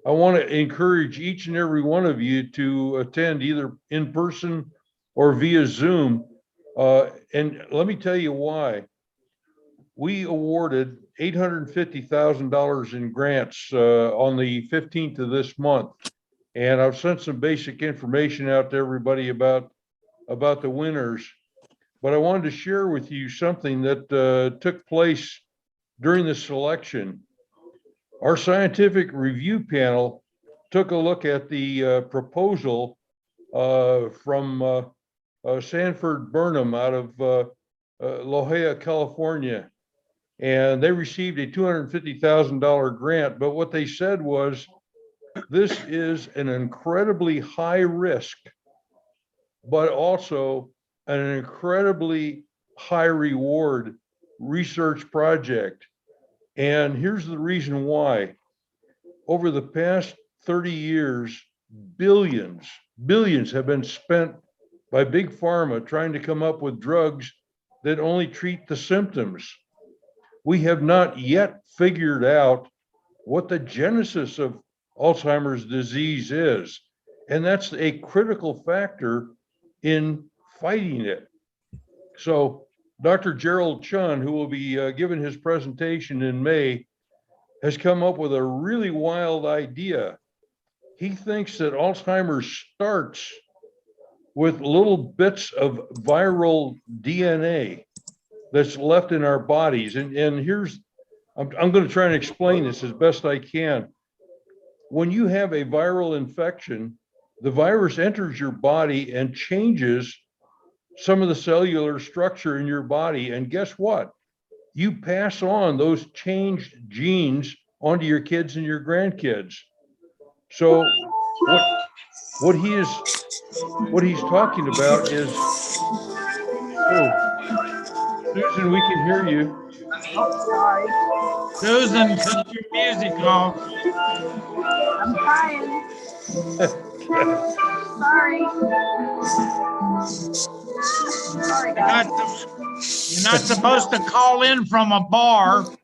I want to encourage each and every one of you to attend either in person or via Zoom. And let me tell you why. We awarded $850,000 in grants on the 15th of this month. And I've sent some basic information out to everybody about the winners. But I wanted to share with you something that took place during the selection. Our scientific review panel took a look at the proposal from Sanford Burnham out of La Jolla, California. And they received a $250,000 grant. But what they said was, this is an incredibly high risk, but also an incredibly high reward research project. And here's the reason why. Over the past 30 years, billions have been spent by big pharma trying to come up with drugs that only treat the symptoms. We have not yet figured out what the genesis of Alzheimer's disease is. And that's a critical factor in fighting it. So Dr. Gerald Chun, who will be giving his presentation in May, has come up with a really wild idea. He thinks that Alzheimer's starts with little bits of viral DNA that's left in our bodies. And here's, I'm going to try and explain this as best I can. When you have a viral infection, the virus enters your body and changes some of the cellular structure in your body. And guess what? You pass on those changed genes onto your kids and your grandkids. So what he's talking about is, oh, Susan, we can hear you. Oh, sorry. Susan, cut your music off. I'm trying. Sorry. Sorry, guys. You're not supposed to call in from a bar. Well,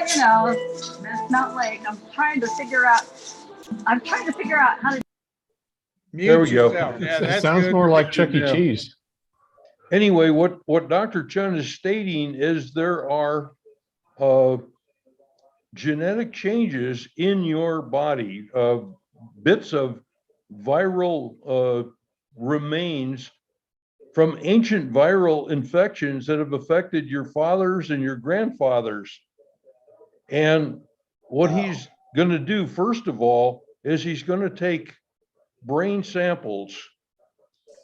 you know, it's not like I'm trying to figure out how to. There we go. Yeah, It sounds more like Chuck E. Cheese. Anyway, what Dr. Chun is stating is there are genetic changes in your body, bits of viral remains from ancient viral infections that have affected your fathers and your grandfathers. And what he's going to do, first of all, is he's going to take brain samples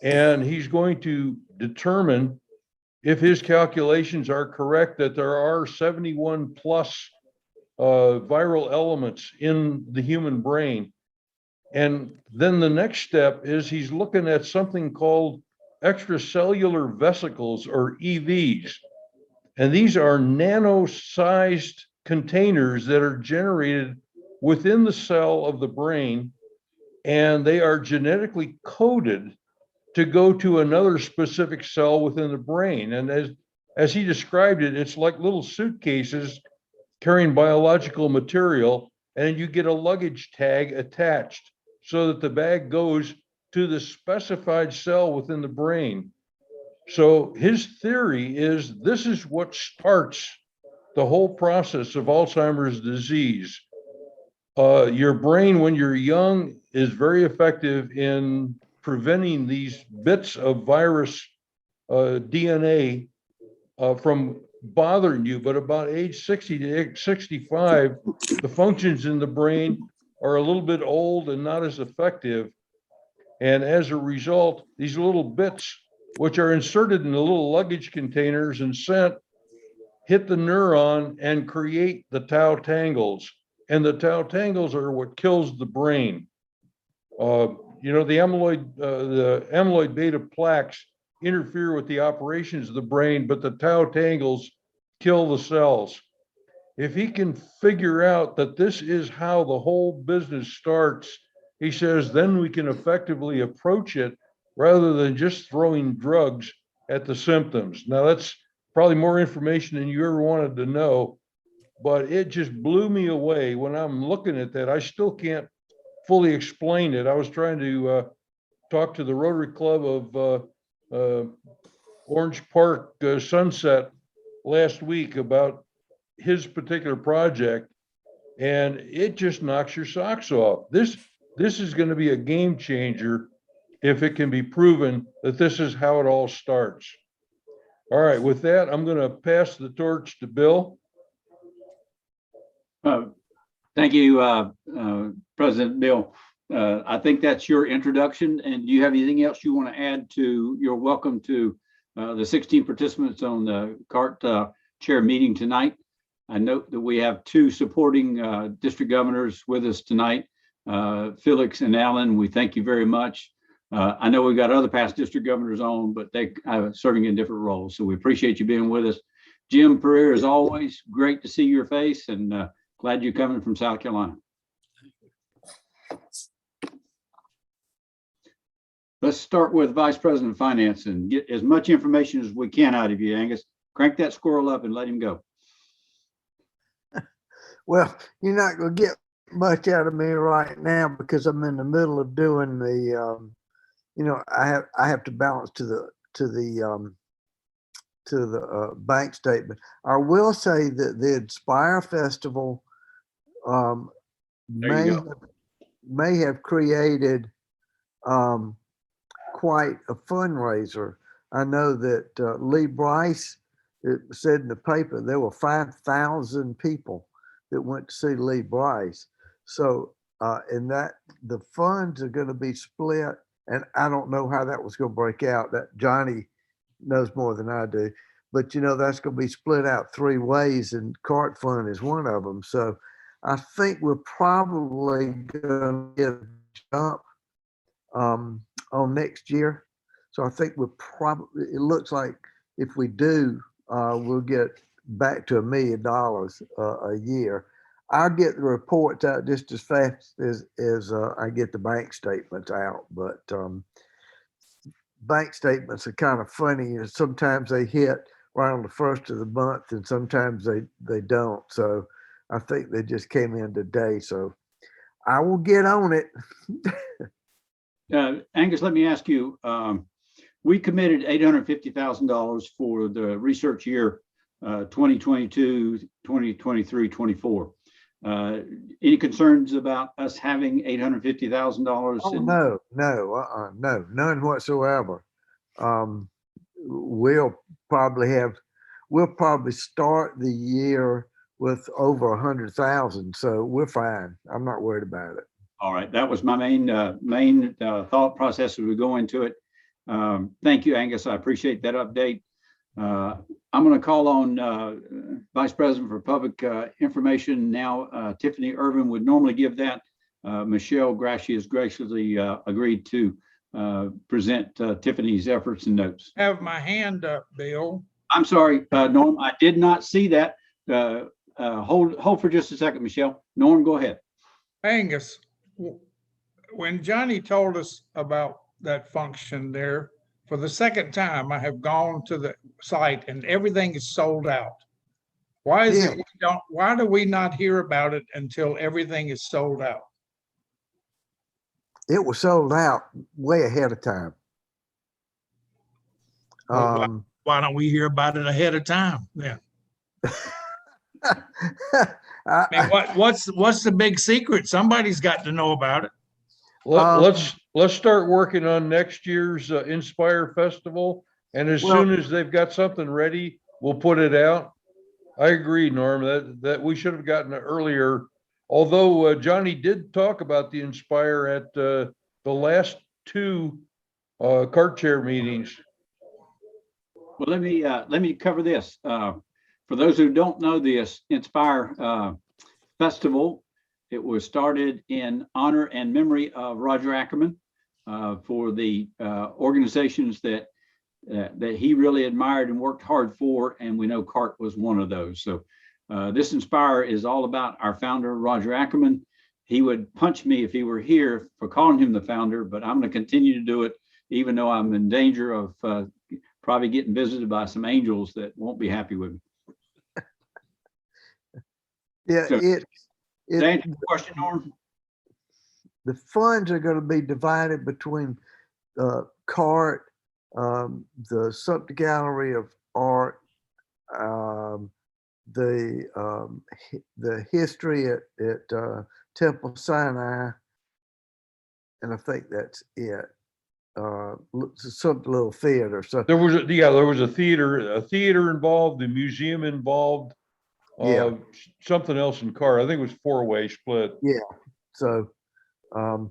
and he's going to determine if his calculations are correct that there are 71 plus viral elements in the human brain. And then the next step is he's looking at something called extracellular vesicles, or EVs. And these are nano-sized containers that are generated within the cell of the brain, and they are genetically coded to go to another specific cell within the brain. And as he described it, it's like little suitcases carrying biological material, and you get a luggage tag attached so that the bag goes to the specified cell within the brain. So his theory is this is what starts the whole process of Alzheimer's disease. Your brain, when you're young, is very effective in preventing these bits of virus DNA from bothering you. But about age 60 to 65, the functions in the brain are a little bit old and not as effective. And as a result, these little bits, which are inserted in the little luggage containers and sent, hit the neuron and create the tau tangles. And the tau tangles are what kills the brain. You know, the amyloid beta plaques interfere with the operations of the brain, but the tau tangles kill the cells. If he can figure out that this is how the whole business starts, he says, then we can effectively approach it rather than just throwing drugs at the symptoms. Now, that's probably more information than you ever wanted to know, but it just blew me away when I'm looking at that. I still can't fully explain it. I was trying to talk to the Rotary Club of Orange Park Sunset last week about his particular project, and it just knocks your socks off. This is going to be a game changer if it can be proven that this is how it all starts. All right, with that, I'm going to pass the torch to Bill. Thank you, President Bill. I think that's your introduction. And do you have anything else you want to add to your welcome to the 16 participants on the CART chair meeting tonight? I note that we have two supporting district governors with us tonight, Felix and Alan. We thank you very much. I know we've got other past district governors on, but they are serving in different roles. So we appreciate you being with us. Jim Pereira, as always, great to see your face, and glad you're coming from South Carolina. Let's start with Vice President of Finance and get as much information as we can out of you, Angus. Crank that squirrel up and let him go. Well, you're not going to get much out of me right now because I'm in the middle of doing the, I have to balance to the bank statement. I will say that the Inspire Festival may have created quite a fundraiser. I know that Lee Bryce, it said in the paper there were 5,000 people that went to see Lee Bryce. So and that the funds are going to be split, and I don't know how that was going to break out. That Johnny knows more than I do, but that's going to be split out three ways, and CART Fund is one of them. So I think we're probably going to get a jump on next year. So I think it looks like if we do, we'll get back to $1 million a year. I'll get the reports out just as fast as I get the bank statements out, but bank statements are kind of funny. Sometimes they hit right on the first of the month, and sometimes they don't. So I think they just came in today. So I will get on it. Angus, let me ask you, we committed $850,000 for the research year 2022, 2023, 24. Any concerns about us having $850,000? Oh, no, none whatsoever. We'll probably start the year with over 100,000. So we're fine. I'm not worried about it. All right, that was my main thought process as we go into it. Thank you, Angus. I appreciate that update. I'm going to call on Vice President for Public Information now. Tiffany Irvin would normally give that. Michelle Grashy has graciously agreed to present Tiffany's efforts and notes. Have my hand up, Bill. I'm sorry, Norm, I did not see that. Hold for just a second, Michelle. Norm, go ahead. Angus, when Johnny told us about that function there, for the second time, I have gone to the site and everything is sold out. Why is it why do we not hear about it until everything is sold out? It was sold out way ahead of time. Well, why don't we hear about it ahead of time then? I mean, what's the big secret? Somebody's got to know about it. Let's start working on next year's Inspire Festival, and as soon as they've got something ready, we'll put it out. I agree, Norm, that we should have gotten it earlier. Although Johnny did talk about the Inspire at the last two CART chair meetings. Well, let me cover this. For those who don't know this Inspire Festival, it was started in honor and memory of Roger Ackerman for the organizations that he really admired and worked hard for, and we know CART was one of those. So this Inspire is all about our founder, Roger Ackerman. He would punch me if he were here for calling him the founder, but I'm going to continue to do it, even though I'm in danger of probably getting visited by some angels that won't be happy with me. Yeah, So- it, Does that it, answer your question, Norm? the funds are going to be divided between CART, the Sumter Gallery of Art, the history at Temple Sinai, and I think that's it. Some little theater. So There was, there was a theater involved, the museum involved. Yeah. Something else in car. I think it was four-way split. so um,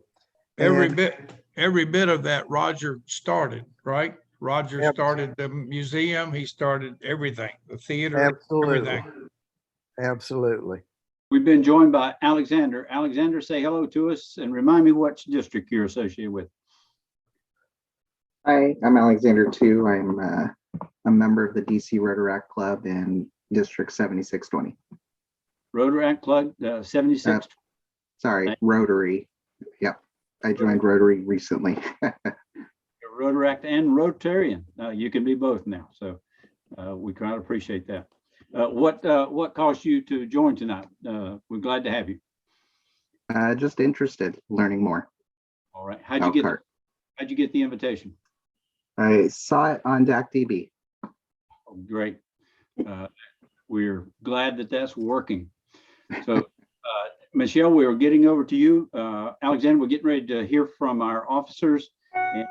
Every and bit of that Roger started, right? Roger Abs- started the museum, he started everything, the theater, absolutely, everything. absolutely. We've been joined by Alexander. Alexander, say hello to us and remind me what district you're associated with. Hi, I'm Alexander too. I'm a member of the DC Rotaract Club in District 7620. Rotaract Club 76. Sorry, Rotary. Yep, I joined Rotary recently. Rotaract and Rotarian. You can be both now. So we kind of appreciate that. What caused you to join tonight? We're glad to have you. Just interested, learning more. All right. about CART. How'd you get the invitation? I saw it on DACDB. Oh, great. We're glad that that's working. So, Michelle, we're getting over to you. Alexander, we're getting ready to hear from our officers. And,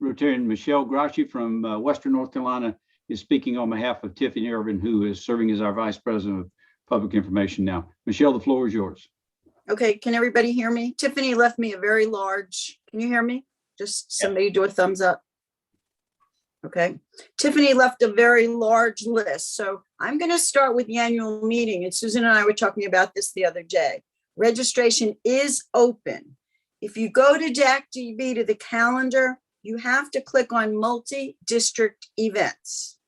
Rotarian Michelle Grassi from Western North Carolina is speaking on behalf of Tiffany Irvin, who is serving as our Vice President of Public Information now. Michelle, the floor is yours. Okay, can everybody hear me? Tiffany left me a very large, can you hear me? Just somebody do a thumbs up. Okay, Tiffany left a very large list. So I'm going to start with the annual meeting. And Susan and I were talking about this the other day. Registration is open. If you go to DACDB to the calendar, you have to click on multi-district events.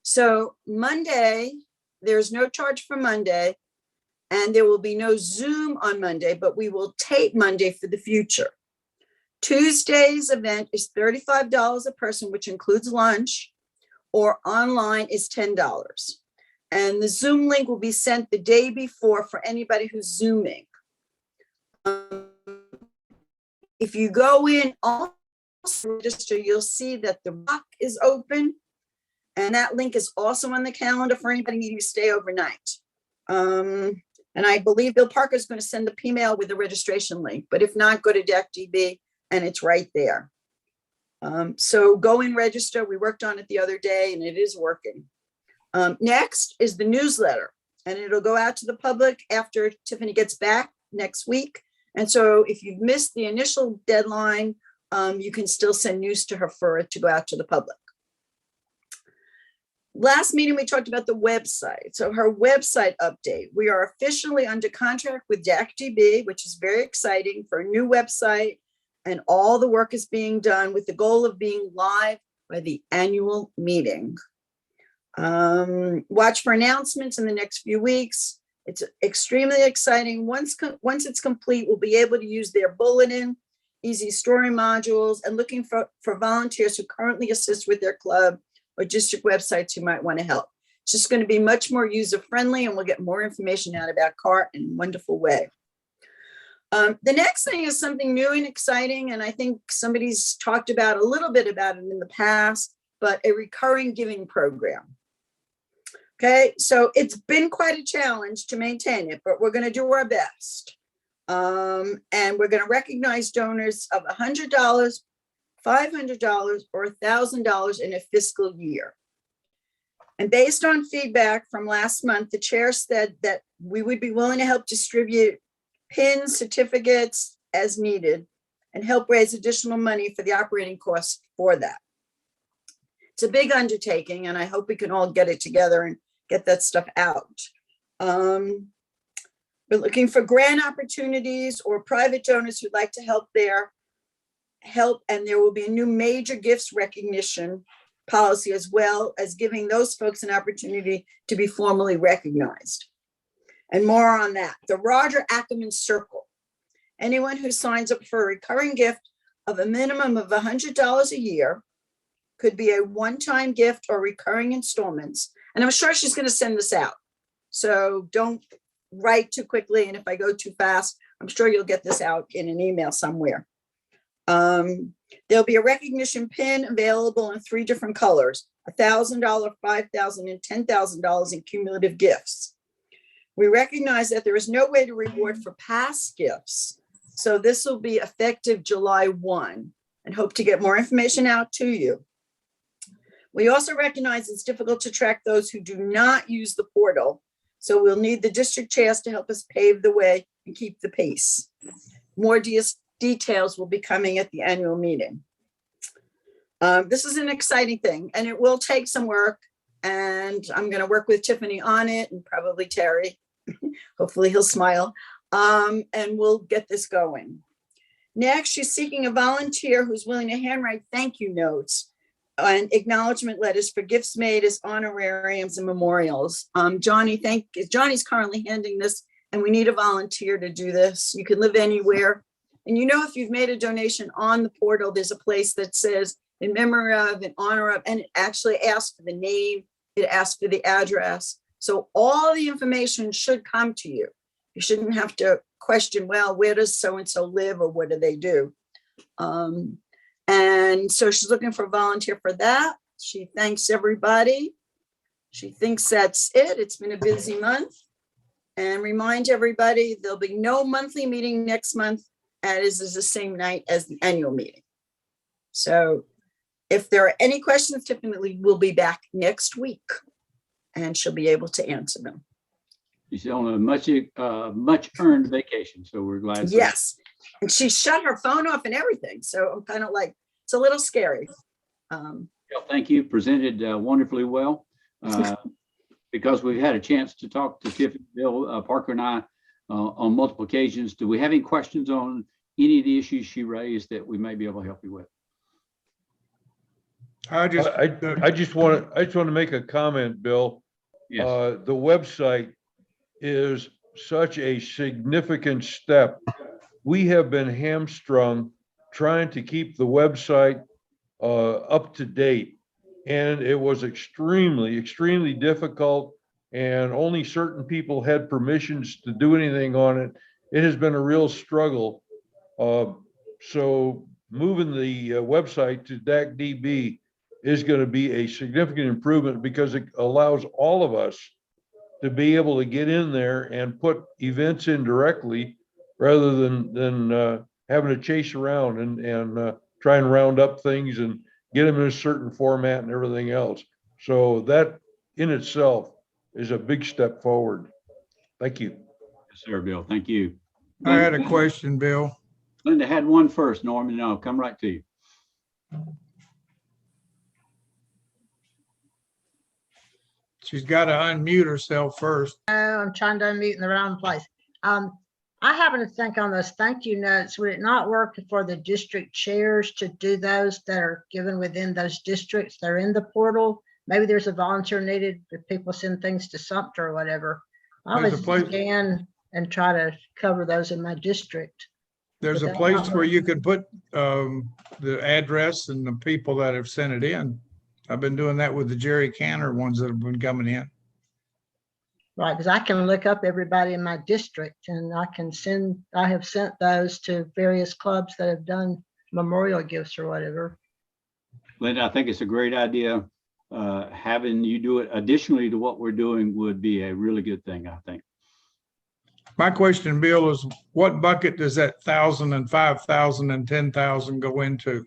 So Monday, there's no charge for Monday, and there will be no Zoom on Monday, but we will tape Monday for the future. Tuesday's event is $35 a person, which includes lunch, or online is $10. And the Zoom link will be sent the day before for anybody who's Zooming. If you go in, also register, you'll see that the Rock is open. And that link is also on the calendar for anybody needing to stay overnight. And I believe Bill Parker is going to send the email with the registration link, but if not, go to DACDB and it's right there. So go and register. We worked on it the other day and it is working. Next is the newsletter, and it'll go out to the public after Tiffany gets back next week. And so if you've missed the initial deadline, you can still send news to her for it to go out to the public. Last meeting, we talked about the website. So her website update, we are officially under contract with DACDB, which is very exciting, for a new website, and all the work is being done with the goal of being live by the annual meeting. Watch for announcements in the next few weeks. It's extremely exciting. Once it's complete, we'll be able to use their bulletin, easy story modules, and looking for volunteers who currently assist with their club or district websites who might want to help. It's just going to be much more user-friendly, and we'll get more information out about CART in a wonderful way. The next thing is something new and exciting, and I think somebody's talked about a little bit about it in the past, but a recurring giving program. Okay, so it's been quite a challenge to maintain it, but we're going to do our best. And we're going to recognize donors of $100, $500, or $1,000 in a fiscal year. And based on feedback from last month, the chair said that we would be willing to help distribute pins, certificates as needed, and help raise additional money for the operating costs for that. It's a big undertaking, and I hope we can all get it together and get that stuff out. We're looking for grant opportunities or private donors who'd like to help, and there will be a new major gifts recognition policy, as well as giving those folks an opportunity to be formally recognized. And more on that. The Roger Ackerman Circle. Anyone who signs up for a recurring gift of a minimum of $100 a year, could be a one-time gift or recurring installments. And I'm sure she's going to send this out. So don't write too quickly. And if I go too fast, I'm sure you'll get this out in an email somewhere. There'll be a recognition pin available in 3 different colors: $1,000, $5,000, and $10,000 in cumulative gifts. We recognize that there is no way to reward for past gifts. So this will be effective July 1, and hope to get more information out to you. We also recognize it's difficult to track those who do not use the portal. So we'll need the district chairs to help us pave the way and keep the pace. More details will be coming at the annual meeting. This is an exciting thing, and it will take some work, and I'm going to work with Tiffany on it, and probably Terry. Hopefully he'll smile, and we'll get this going. Next, she's seeking a volunteer who's willing to handwrite thank you notes and acknowledgement letters for gifts made as honorariums and memorials. Johnny's currently handing this, and we need a volunteer to do this. You can live anywhere. And you know, if you've made a donation on the portal, there's a place that says in memory of, in honor of, and it actually asks for the name, it asks for the address. So all the information should come to you. You shouldn't have to question, well, where does so-and-so live or what do they do? And so she's looking for a volunteer for that. She thanks everybody. She thinks that's it. It's been a busy month. And remind everybody, there'll be no monthly meeting next month, as is the same night as the annual meeting. So if there are any questions, Tiffany will be back next week and she'll be able to answer them. She's on a much earned vacation, so we're glad. Yes, and she shut her phone off and everything. So I'm kind of like, it's a little scary. Thank you. Presented wonderfully well. Because we've had a chance to talk to Tiffany, Bill, Parker, and I on multiple occasions. Do we have any questions on any of the issues she raised that we may be able to help you with? I just want to make a comment, Bill. Yes. The website is such a significant step. We have been hamstrung trying to keep the website up to date. And it was extremely, extremely difficult, and only certain people had permissions to do anything on it. It has been a real struggle. So moving the website to DACDB is going to be a significant improvement because it allows all of us to be able to get in there and put events in directly rather than having to chase around and try and round up things and get them in a certain format and everything else. So that in itself is a big step forward. Thank you. Yes, sir, Bill. Thank you. I had a question, Bill. Linda had one first, Norman, and I'll come right to you. She's got to unmute herself first. Oh, I'm trying to unmute in the wrong place. I happen to think on those thank you notes, would it not work for the district chairs to do those that are given within those districts? They're in the portal. Maybe there's a volunteer needed if people send things to Sumter or whatever. I There's a always place- scan and try to cover those in my district. There's a place where you can put the address and the people that have sent it in. I've been doing that with the Jerry Canner ones that have been coming in. Right, because I can look up everybody in my district and I have sent those to various clubs that have done memorial gifts or whatever. Linda, I think it's a great idea. Having you do it additionally to what we're doing would be a really good thing, I think. My question, Bill, is what bucket does that 1,000 and 5,000 and 10,000 go into?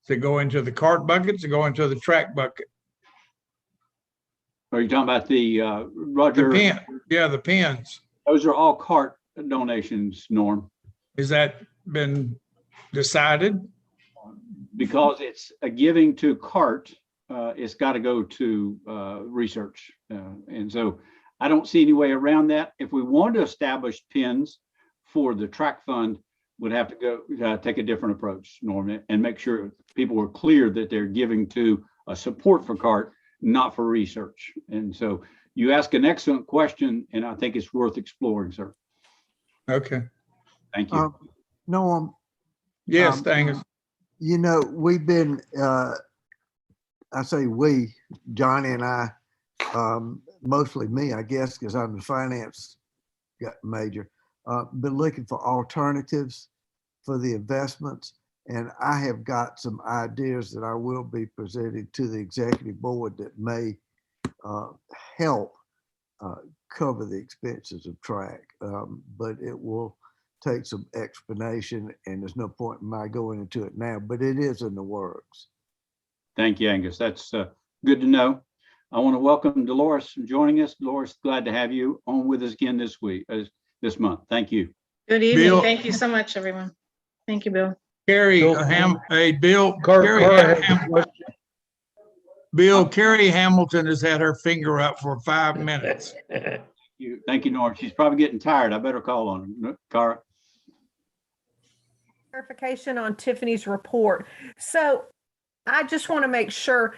Does it go into the cart bucket? Does it go into the track bucket? Are you talking about the Roger? The pin, yeah, the pins. Those are all cart donations, Norm, Is that been decided? because it's a giving to cart. It's got to go to research, and so I don't see any way around that. If we want to establish pins for the track fund, would have to go take a different approach, Norm, and make sure people are clear that they're giving to a support for cart, not for research. And so you ask an excellent question, and I think it's worth exploring, sir. Okay. Thank you. Norm, Yes, Angus. you know, we've been, I say we, Johnny and I, mostly me, I guess, because I'm the finance major, been looking for alternatives for the investments. And I have got some ideas that I will be presenting to the executive board that may help cover the expenses of track. But it will take some explanation, and there's no point in my going into it now, but it is in the works. Thank you, Angus. That's good to know. I want to welcome Dolores for joining us. Dolores, glad to have you on with us again this week, this month. Thank you. Good evening. Bill. Thank you so much, everyone. Thank you, Bill. Carrie, Bill. Bill, Carr has a question. Bill, Carrie Hamilton has had her finger up for 5 minutes. Thank you, Norm. She's probably getting tired. I better call on her. Cara. Clarification on Tiffany's report. So I just want to make sure,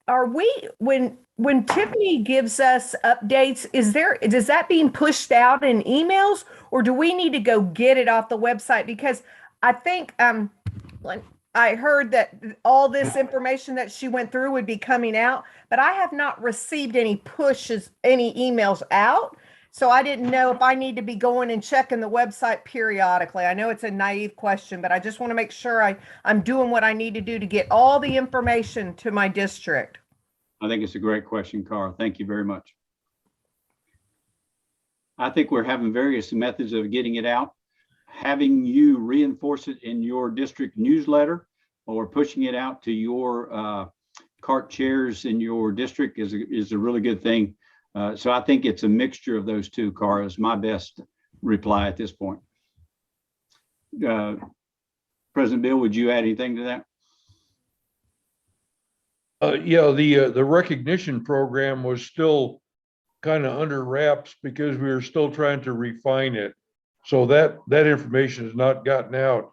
are we, when Tiffany gives us updates, is that being pushed out in emails, or do we need to go get it off the website? Because I think I heard that all this information that she went through would be coming out, but I have not received any pushes, any emails out. So I didn't know if I need to be going and checking the website periodically. I know it's a naive question, but I just want to make sure I'm doing what I need to do to get all the information to my district. I think it's a great question, Cara. Thank you very much. I think we're having various methods of getting it out. Having you reinforce it in your district newsletter or pushing it out to your CART chairs in your district is a really good thing. So I think it's a mixture of those two, Cara, is my best reply at this point. President Bill, would you add anything to that? Yeah, the recognition program was still kind of under wraps because we were still trying to refine it. So that information has not gotten out.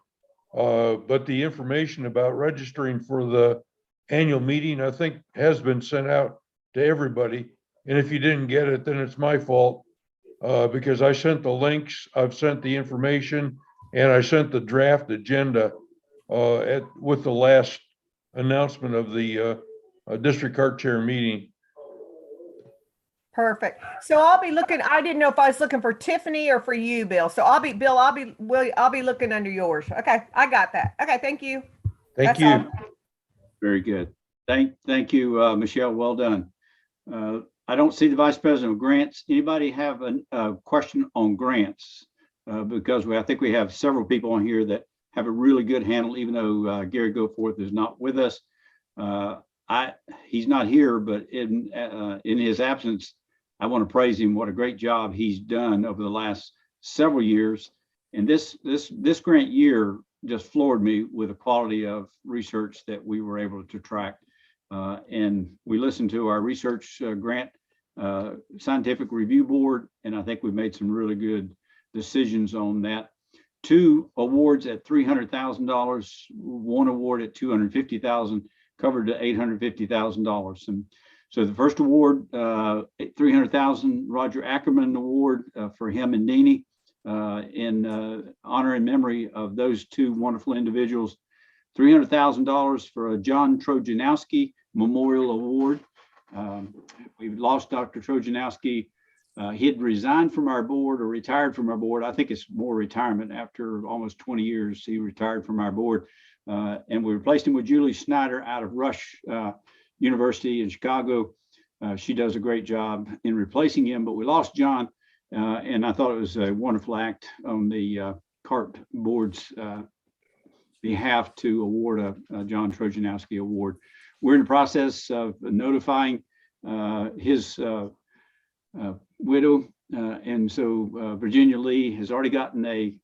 But the information about registering for the annual meeting, I think, has been sent out to everybody. And if you didn't get it, then it's my fault, because I sent the links, I've sent the information, and I sent the draft agenda with the last announcement of the district CART chair meeting. Perfect. So I'll be looking, I didn't know if I was looking for Tiffany or for you, Bill. So I'll be looking under yours. Okay, I got that. Okay, thank you. Thank That's you. all. Very good. Thank you, Michelle. Well done. I don't see the Vice President of Grants. Anybody have a question on grants? Because I think we have several people on here that have a really good handle, even though Gary Goforth is not with us. He's not here, but in his absence, I want to praise him. What a great job he's done over the last several years. And this grant year just floored me with the quality of research that we were able to track. And we listened to our research grant scientific review board, and I think we've made some really good decisions on that. 2 awards at $300,000, 1 award at $250,000, covered to $850,000. And so the first award, $300,000, Roger Ackerman Award for him and Nene, in honor and memory of those 2 wonderful individuals. $300,000 for a John Trojanowski Memorial Award. We've lost Dr. Trojanowski. He had resigned from our board or retired from our board. I think it's more retirement. After almost 20 years, he retired from our board. And we replaced him with Julie Snyder out of Rush University in Chicago. She does a great job in replacing him, but we lost John. And I thought it was a wonderful act on the CART board's behalf to award a John Trojanowski Award. We're in the process of notifying his widow. And so Virginia Lee has already gotten a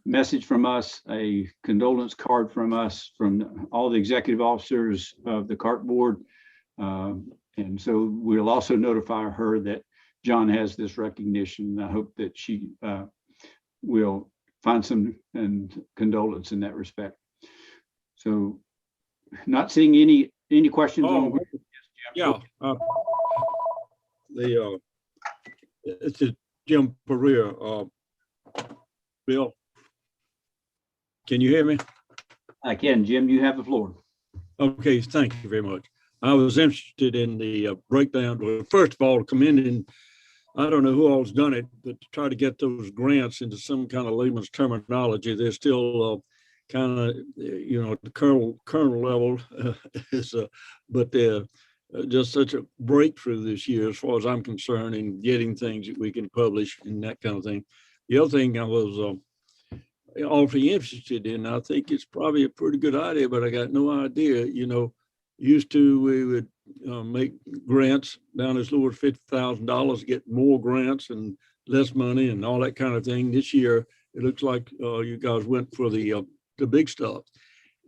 message from us, a condolence card from us, from all the executive officers of the CART board. And so we'll also notify her that John has this recognition. I hope that she will find some condolence in that respect. So not seeing any questions on. Yeah. This is Jim Pereira. Bill, can you hear me? I can, Jim, you have the floor. Okay, thank you very much. I was interested in the breakdown. Well, first of all, commending, I don't know who all's done it, but to try to get those grants into some kind of layman's terminology, they're still kind of, at the kernel level, but they're just such a breakthrough this year, as far as I'm concerned, in getting things that we can publish and that kind of thing. The other thing I was awfully interested in, I think it's probably a pretty good idea, but I got no idea, used to, we would make grants down as low as $50,000, get more grants and less money and all that kind of thing. This year, it looks like you guys went for the big stuff.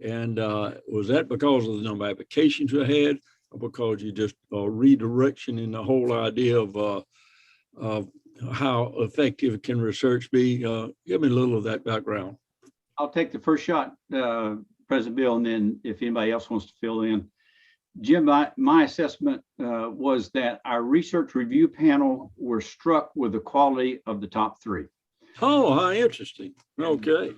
And was that because of the number of applications you had, or because you just redirection in the whole idea of how effective can research be? Give me a little of that background. I'll take the first shot, President Bill, and then if anybody else wants to fill in. Jim, my assessment was that our research review panel were struck with the quality of the top three. Oh, how interesting. Okay.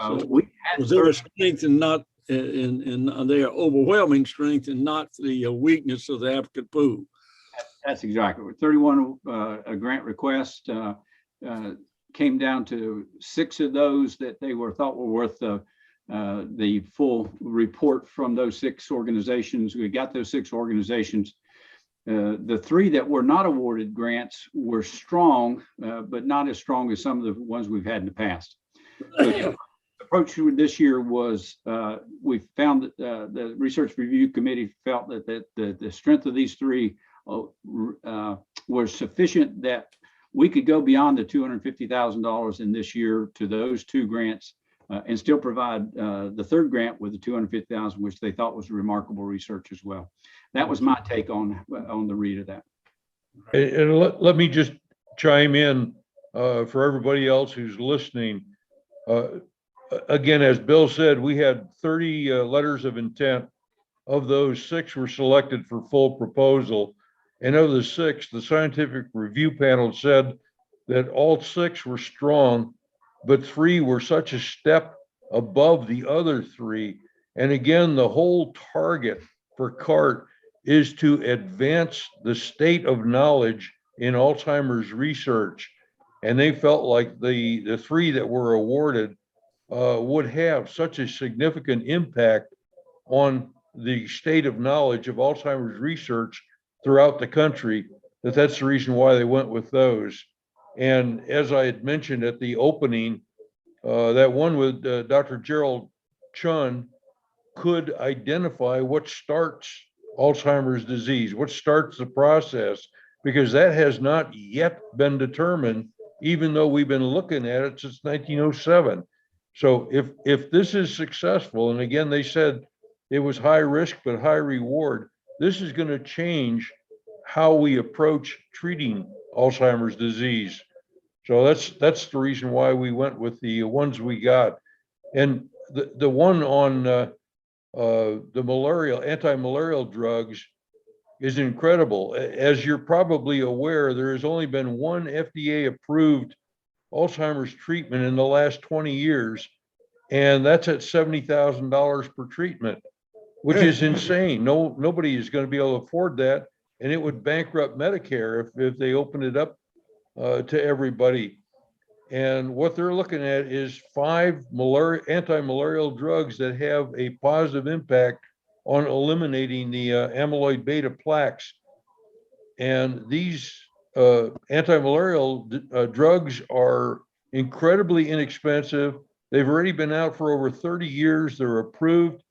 Was there a strength and not in their overwhelming strength and not the weakness of the applicant pool? That's exactly what 31 grant requests came down to 6 of those that they thought were worth the full report from those 6 organizations. We got those 6 organizations. The 3 that were not awarded grants were strong, but not as strong as some of the ones we've had in the past. So the approach this year was we found that the Research Review Committee felt that the strength of these 3 was sufficient that we could go beyond the $250,000 in this year to those 2 grants and still provide the 3rd grant with the $250,000, which they thought was remarkable research as well. That was my take on the read of that. And let me just chime in for everybody else who's listening. Again, as Bill said, we had 30 letters of intent. Of those, 6 were selected for full proposal. And of the 6, the scientific review panel said that all 6 were strong, but 3 were such a step above the other 3. And again, the whole target for CART is to advance the state of knowledge in Alzheimer's research. And they felt like the 3 that were awarded would have such a significant impact on the state of knowledge of Alzheimer's research throughout the country, that's the reason why they went with those. And as I had mentioned at the opening, that one with Dr. Gerald Chun could identify what starts Alzheimer's disease, what starts the process, because that has not yet been determined, even though we've been looking at it since 1907. So if this is successful, and again, they said it was high risk but high reward, this is going to change how we approach treating Alzheimer's disease. So that's the reason why we went with the ones we got. And the one on the anti-malarial drugs is incredible. As you're probably aware, there has only been one FDA approved Alzheimer's treatment in the last 20 years, and that's at $70,000 per treatment, which is insane. Nobody is going to be able to afford that, and it would bankrupt Medicare if they open it up to everybody. And what they're looking at is 5 anti-malarial drugs that have a positive impact on eliminating the amyloid beta plaques. And these anti-malarial drugs are incredibly inexpensive. They've already been out for over 30 years. They're approved.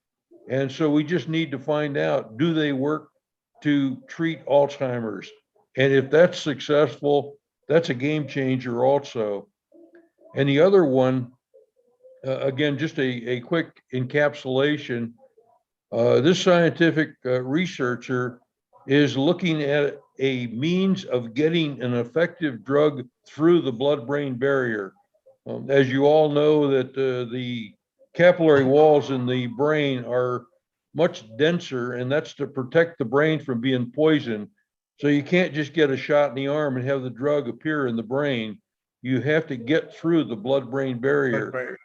And so we just need to find out, do they work to treat Alzheimer's? And if that's successful, that's a game changer also. And the other one, again, just a quick encapsulation. This scientific researcher is looking at a means of getting an effective drug through the blood-brain barrier. As you all know, that the capillary walls in the brain are much denser, and that's to protect the brain from being poisoned. So you can't just get a shot in the arm and have the drug appear in the brain. You have to get through the blood-brain barrier.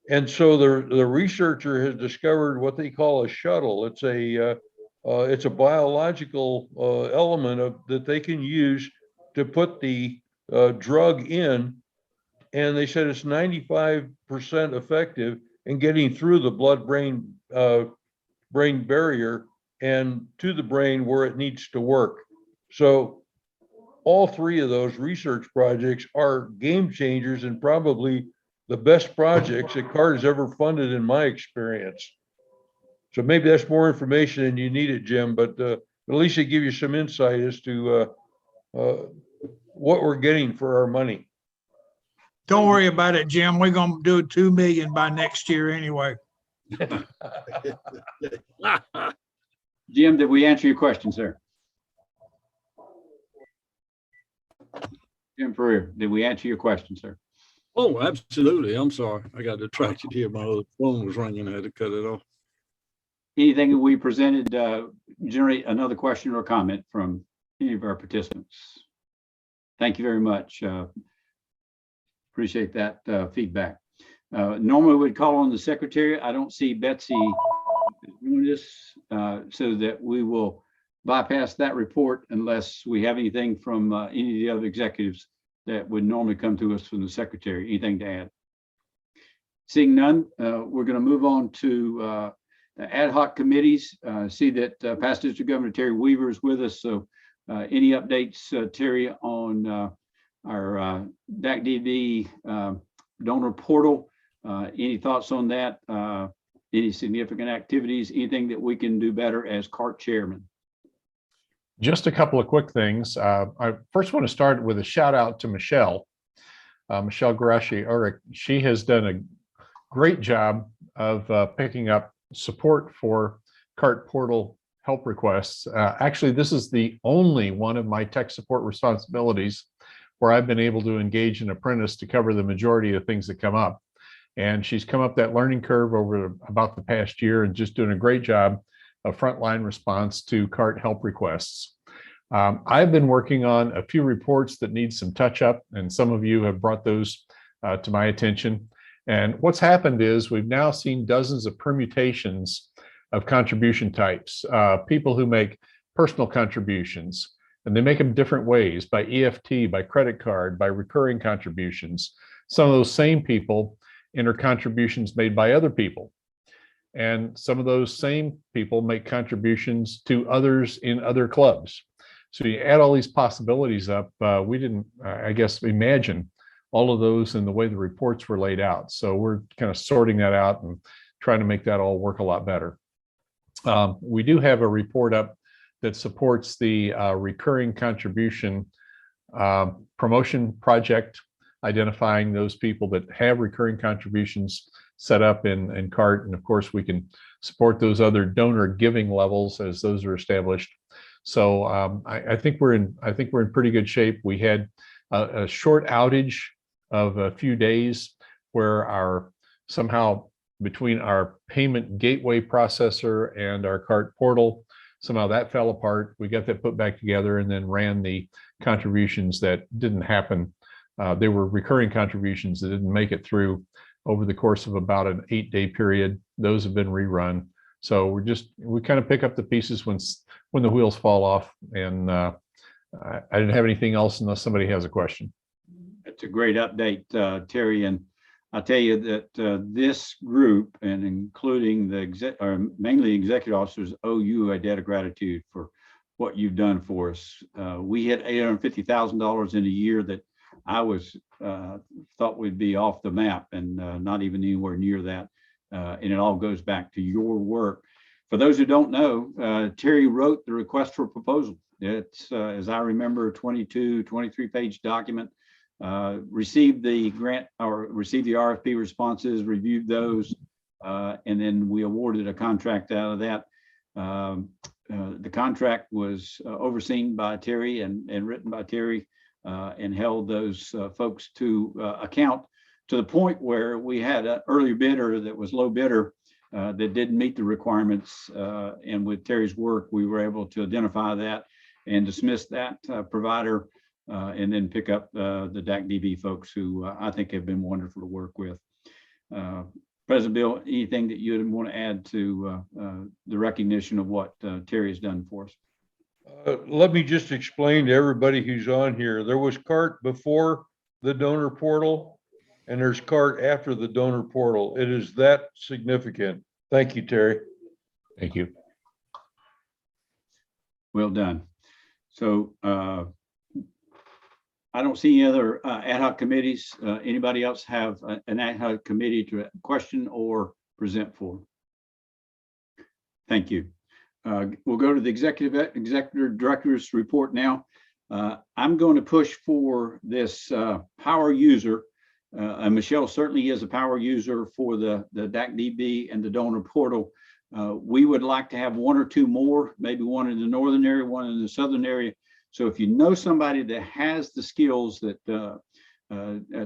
And so the researcher has discovered what they call a shuttle. It's a It's a biological element that they can use to put the drug in. And they said it's 95% effective in getting through the blood-brain brain barrier and to the brain where it needs to work. So all three of those research projects are game changers and probably the best projects that CART has ever funded in my experience. So maybe that's more information than you needed, Jim, but at least it give you some insight as to what we're getting for our money. Don't worry about it, Jim. We're gonna do 2 million by next year anyway. Jim, did we answer your question, sir? Jim Pereira, did we answer your question, sir? Oh, absolutely. I'm sorry. I got distracted here. My other phone was ringing. I had to cut it off. Anything that we presented generate another question or comment from any of our participants? Thank you very much. Appreciate that feedback. Normally we'd call on the secretary. I don't see Betsy doing this, so that we will bypass that report unless we have anything from any of the other executives that would normally come to us from the secretary. Anything to add? Seeing none, we're going to move on to the ad hoc committees. See that past District Governor Terry Weaver is with us. So any updates, Terry, on our DAC-DB donor portal? Any thoughts on that? Any significant activities? Anything that we can do better as CART chairman? Just a couple of quick things. I first want to start with a shout out to Michelle Garashi Ulrich. She has done a great job of picking up support for CART portal help requests. Actually, this is the only one of my tech support responsibilities where I've been able to engage an apprentice to cover the majority of things that come up. And she's come up that learning curve over about the past year and just doing a great job of frontline response to CART help requests. I've been working on a few reports that need some touch up, and some of you have brought those to my attention. And what's happened is we've now seen dozens of permutations of contribution types, people who make personal contributions, and they make them different ways, by EFT, by credit card, by recurring contributions. Some of those same people enter contributions made by other people. And some of those same people make contributions to others in other clubs. So you add all these possibilities up. We didn't, I guess, imagine all of those in the way the reports were laid out. So we're kind of sorting that out and trying to make that all work a lot better. We do have a report up that supports the recurring contribution promotion project, identifying those people that have recurring contributions set up in CART. And of course, we can support those other donor giving levels as those are established. So I think we're in pretty good shape. We had a short outage of a few days where somehow between our payment gateway processor and our CART portal, somehow that fell apart. We got that put back together and then ran the contributions that didn't happen. They were recurring contributions that didn't make it through over the course of about an 8-day period. Those have been rerun. So we kind of pick up the pieces when the wheels fall off. And I didn't have anything else unless somebody has a question. It's a great update, Terry. And I'll tell you that this group, and including mainly executive officers, owe you a debt of gratitude for what you've done for us. We hit $850,000 in a year that I thought we'd be off the map, and not even anywhere near that. And it all goes back to your work. For those who don't know, Terry wrote the request for proposal. It's, as I remember, 23-page document. Received the grant or received the RFP responses, reviewed those, and then we awarded a contract out of that. The contract was overseen by Terry and written by Terry, and held those folks to account, to the point where we had an early bidder that was low bidder that didn't meet the requirements. And with Terry's work, we were able to identify that and dismiss that provider, and then pick up the DAC-DB folks who I think have been wonderful to work with. President Bill, anything that you would want to add to the recognition of what Terry has done for us? Let me just explain to everybody who's on here. There was CART before the donor portal, and there's CART after the donor portal. It is that significant. Thank you, Terry. Thank you. Well done. So I don't see any other ad hoc committees. Anybody else have an ad hoc committee to question or present for? Thank you. We'll go to the executive director's report now. I'm going to push for this power user. And Michelle certainly is a power user for the DAC-DB and the donor portal. We would like to have one or two more, maybe one in the northern area, one in the southern area. So if you know somebody that has the skills that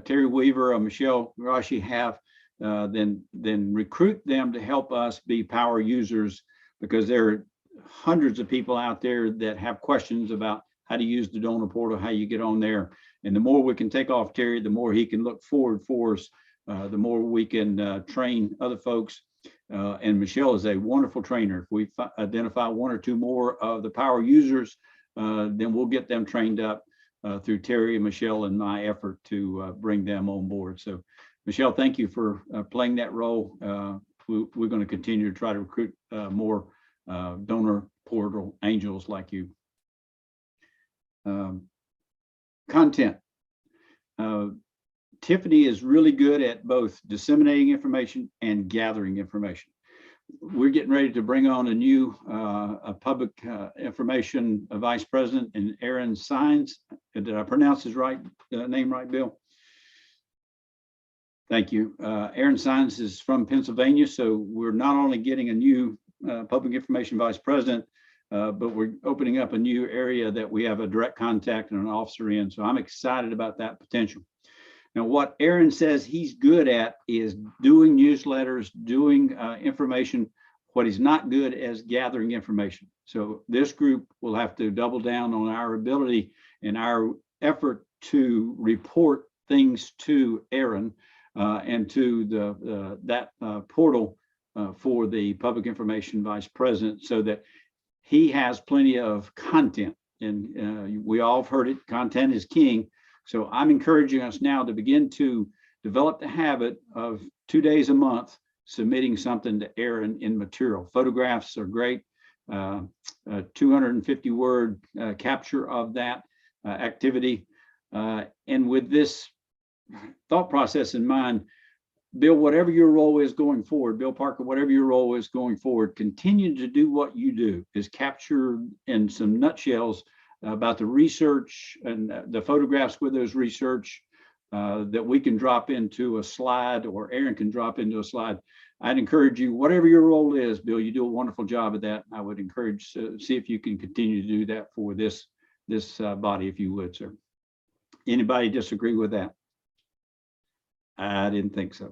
Terry Weaver or Michelle Garashi have, then recruit them to help us be power users, because there are hundreds of people out there that have questions about how to use the donor portal, how you get on there. And the more we can take off Terry, the more he can look forward for us, the more we can train other folks. And Michelle is a wonderful trainer. If we identify one or two more of the power users, then we'll get them trained up through Terry and Michelle and my effort to bring them on board. So Michelle, thank you for playing that role. We're going to continue to try to recruit more donor portal angels like you. Content. Tiffany is really good at both disseminating information and gathering information. We're getting ready to bring on a new public information vice president, and Aaron Sines. Did I pronounce his name right, Bill? Thank you. Aaron Sines is from Pennsylvania, so we're not only getting a new public information vice president, but we're opening up a new area that we have a direct contact and an officer in. So I'm excited about that potential. Now, what Aaron says he's good at is doing newsletters, doing information. What he's not good is gathering information. So this group will have to double down on our ability and our effort to report things to Aaron and to that portal for the public information vice president, so that he has plenty of content. And we all have heard it, content is king. So I'm encouraging us now to begin to develop the habit of 2 days a month submitting something to Aaron in material. Photographs are great. 250 word capture of that activity. And with this thought process in mind, Bill, whatever your role is going forward, Bill Parker, whatever your role is going forward, continue to do what you do, is capture in some nutshells about the research and the photographs with those research that we can drop into a slide, or Aaron can drop into a slide. I'd encourage you, whatever your role is, Bill, you do a wonderful job of that. I would encourage see if you can continue to do that for this body, if you would, sir. Anybody disagree with that? I didn't think so.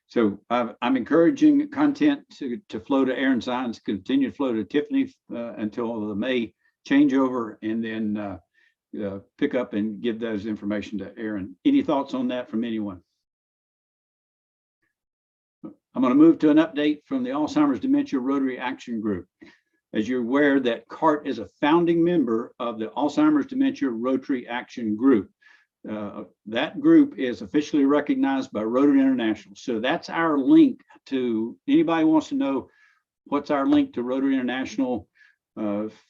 So I'm encouraging content to flow to Aaron Sines, continue to flow to Tiffany until the May changeover, and then pick up and give those information to Aaron. Any thoughts on that from anyone? I'm going to move to an update from the Alzheimer's Dementia Rotary Action Group. As you're aware, that CART is a founding member of the Alzheimer's Dementia Rotary Action Group. That group is officially recognized by Rotary International. So that's our link to anybody who wants to know what's our link to Rotary International.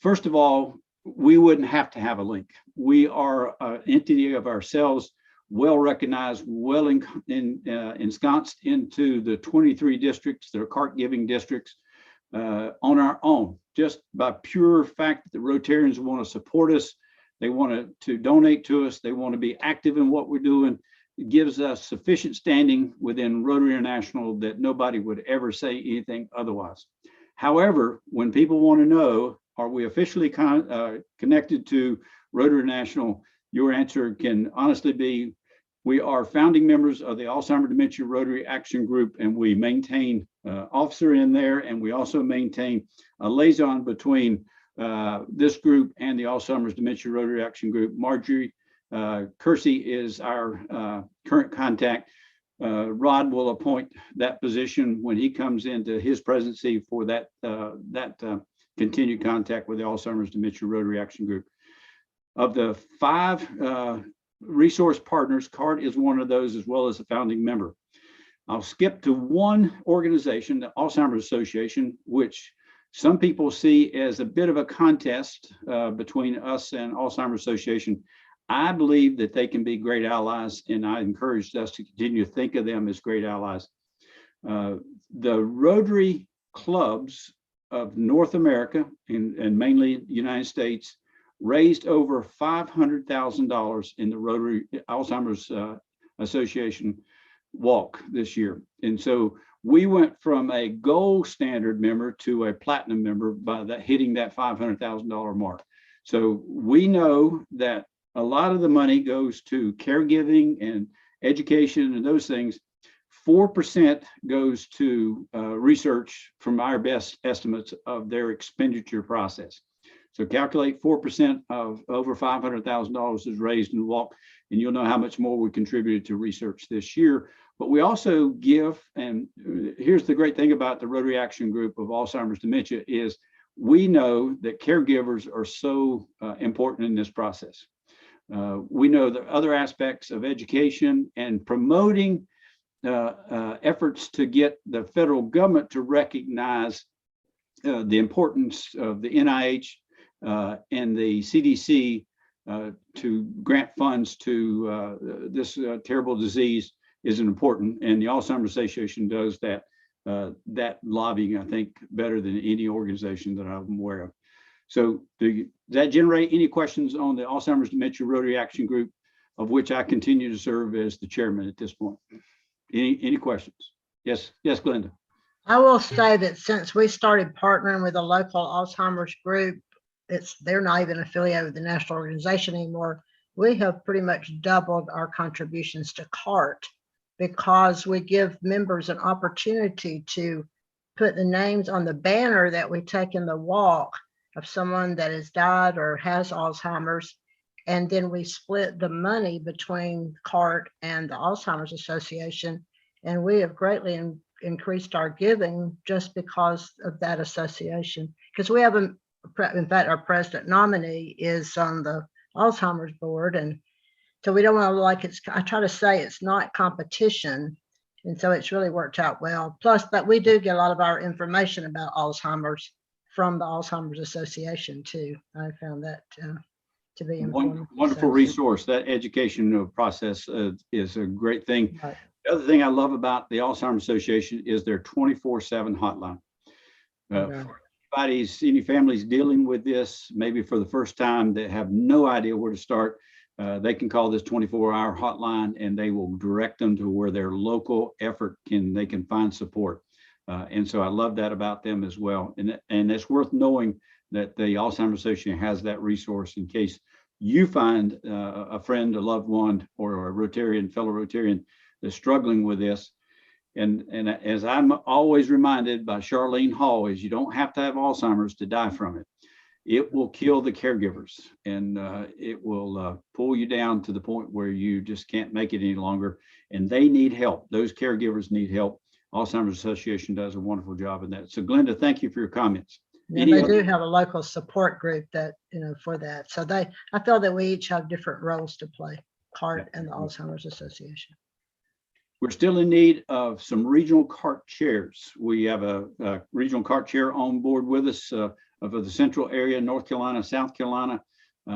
First of all, we wouldn't have to have a link. We are an entity of ourselves, well recognized, well ensconced into the 23 districts, that are CART giving districts, on our own, just by pure fact that the Rotarians want to support us. They want to donate to us. They want to be active in what we're doing. It gives us sufficient standing within Rotary International that nobody would ever say anything otherwise. However, when people want to know, are we officially connected to Rotary International, your answer can honestly be, we are founding members of the Alzheimer's Dementia Rotary Action Group, and we maintain officer in there, and we also maintain a liaison between this group and the Alzheimer's Dementia Rotary Action Group. Marjorie Kersey is our current contact. Rod will appoint that position when he comes into his presidency for that continued contact with the Alzheimer's Dementia Rotary Action Group. Of the 5 resource partners, CART is one of those, as well as a founding member. I'll skip to one organization, the Alzheimer's Association, which some people see as a bit of a contest between us and Alzheimer's Association. I believe that they can be great allies, and I encourage us to continue to think of them as great allies. The Rotary clubs of North America and mainly the United States raised over $500,000 in the Rotary Alzheimer's Association walk this year. And so we went from a gold standard member to a platinum member by that hitting that $500,000 mark. So we know that a lot of the money goes to caregiving and education and those things. 4% goes to research from our best estimates of their expenditure process. So calculate 4% of over $500,000 is raised in the walk, and you'll know how much more we contributed to research this year. But we also give, and here's the great thing about the Rotary Action Group of Alzheimer's Dementia is we know that caregivers are so important in this process. We know the other aspects of education and promoting efforts to get the federal government to recognize the importance of the NIH and the CDC to grant funds to this terrible disease is important, and the Alzheimer's Association does that lobbying, I think, better than any organization that I'm aware of. So does that generate any questions on the Alzheimer's Dementia Rotary Action Group, of which I continue to serve as the chairman at this point? Any questions? Yes, Glenda. I will say that since we started partnering with a local Alzheimer's group, they're not even affiliated with the national organization anymore. We have pretty much doubled our contributions to CART because we give members an opportunity to put the names on the banner that we take in the walk of someone that has died or has Alzheimer's. And then we split the money between CART and the Alzheimer's Association. And we have greatly increased our giving just because of that association. Because we have in fact, our president nominee is on the Alzheimer's board. And so we don't want to I try to say it's not competition. And so it's really worked out well. Plus that we do get a lot of our information about Alzheimer's from the Alzheimer's Association too. I found that to be important. Wonderful resource. That education process is a great thing. Right. The other thing I love about the Alzheimer's Association is their 24/7 hotline. Any families dealing with this, maybe for the first time, that have no idea where to start, they can call this 24-hour hotline and they will direct them to where their local effort they can find support. And so I love that about them as well. And it's worth knowing that the Alzheimer's Association has that resource in case you find a friend, a loved one, or a Rotarian, fellow Rotarian that's struggling with this. And as I'm always reminded by Charlene Hall, is you don't have to have Alzheimer's to die from it. It will kill the caregivers, and it will pull you down to the point where you just can't make it any longer. And they need help. Those caregivers need help. Alzheimer's Association does a wonderful job in that. So Glenda, thank you for your comments. Yeah, they do have a local support group that, for that. So I feel that we each have different roles to play, CART and the Alzheimer's Association. We're still in need of some regional CART chairs. We have a regional CART chair on board with us of the central area, North Carolina, South Carolina.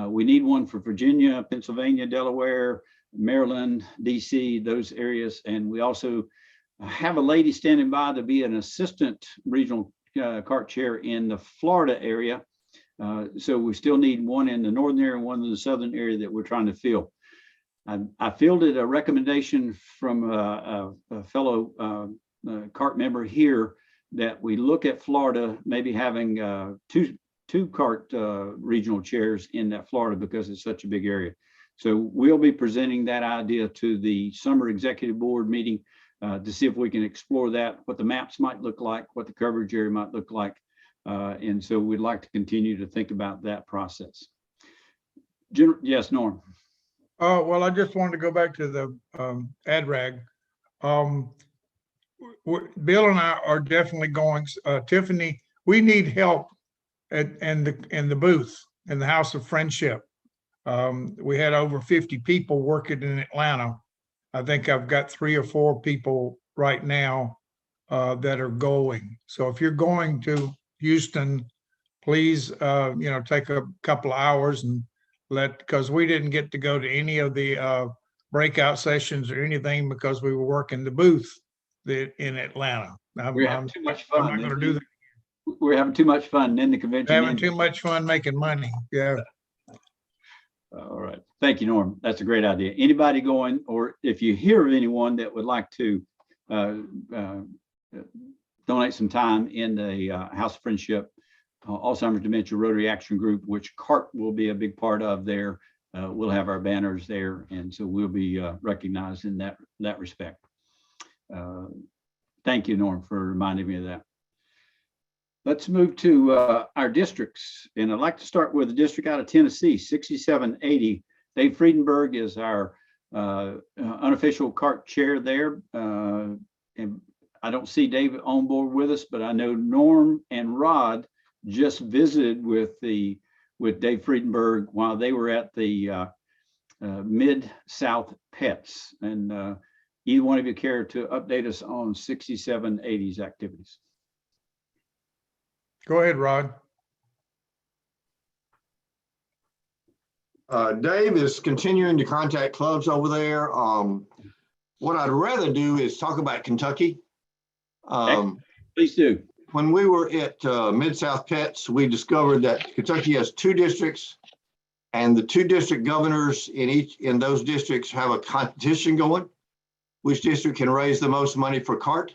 We need one for Virginia, Pennsylvania, Delaware, Maryland, DC, those areas. And we also have a lady standing by to be an assistant regional CART chair in the Florida area. So we still need one in the northern area and one in the southern area that we're trying to fill. I fielded a recommendation from a fellow CART member here that we look at Florida, maybe having two CART regional chairs in that Florida because it's such a big area. So we'll be presenting that idea to the summer executive board meeting to see if we can explore that, what the maps might look like, what the coverage area might look like. And so we'd like to continue to think about that process. Yes, Norm. Well, I just wanted to go back to the ADRAG. um, Bill and I are definitely going, Tiffany, we need help in the booth, in the House of Friendship. We had over 50 people working in Atlanta. I think I've got 3 or 4 people right now that are going. So if you're going to Houston, please, take a couple of hours and because we didn't get to go to any of the breakout sessions or anything because we were working the booth in Atlanta. We're having too much I'm fun. not gonna do that. We're having too much fun in the convention. Having too much fun making money. Yeah. All right. Thank you, Norm. That's a great idea. Anybody going, or if you hear of anyone that would like to donate some time in the House of Friendship, Alzheimer's Dementia Rotary Action Group, which CART will be a big part of there. We'll have our banners there, and so we'll be recognized in that respect. Thank you, Norm, for reminding me of that. Let's move to our districts, and I'd like to start with a district out of Tennessee, 6780. Dave Friedenberg is our unofficial CART chair there, and I don't see David on board with us, but I know Norm and Rod just visited with Dave Friedenberg while they were at the Mid-South Pets. And either one of you care to update us on 6780's activities? Go ahead, Rod. Dave is continuing to contact clubs over there. What I'd rather do is talk about Kentucky. Please do. When we were at Mid-South Pets, we discovered that Kentucky has 2 districts, and the 2 district governors in those districts have a competition going, which district can raise the most money for CART.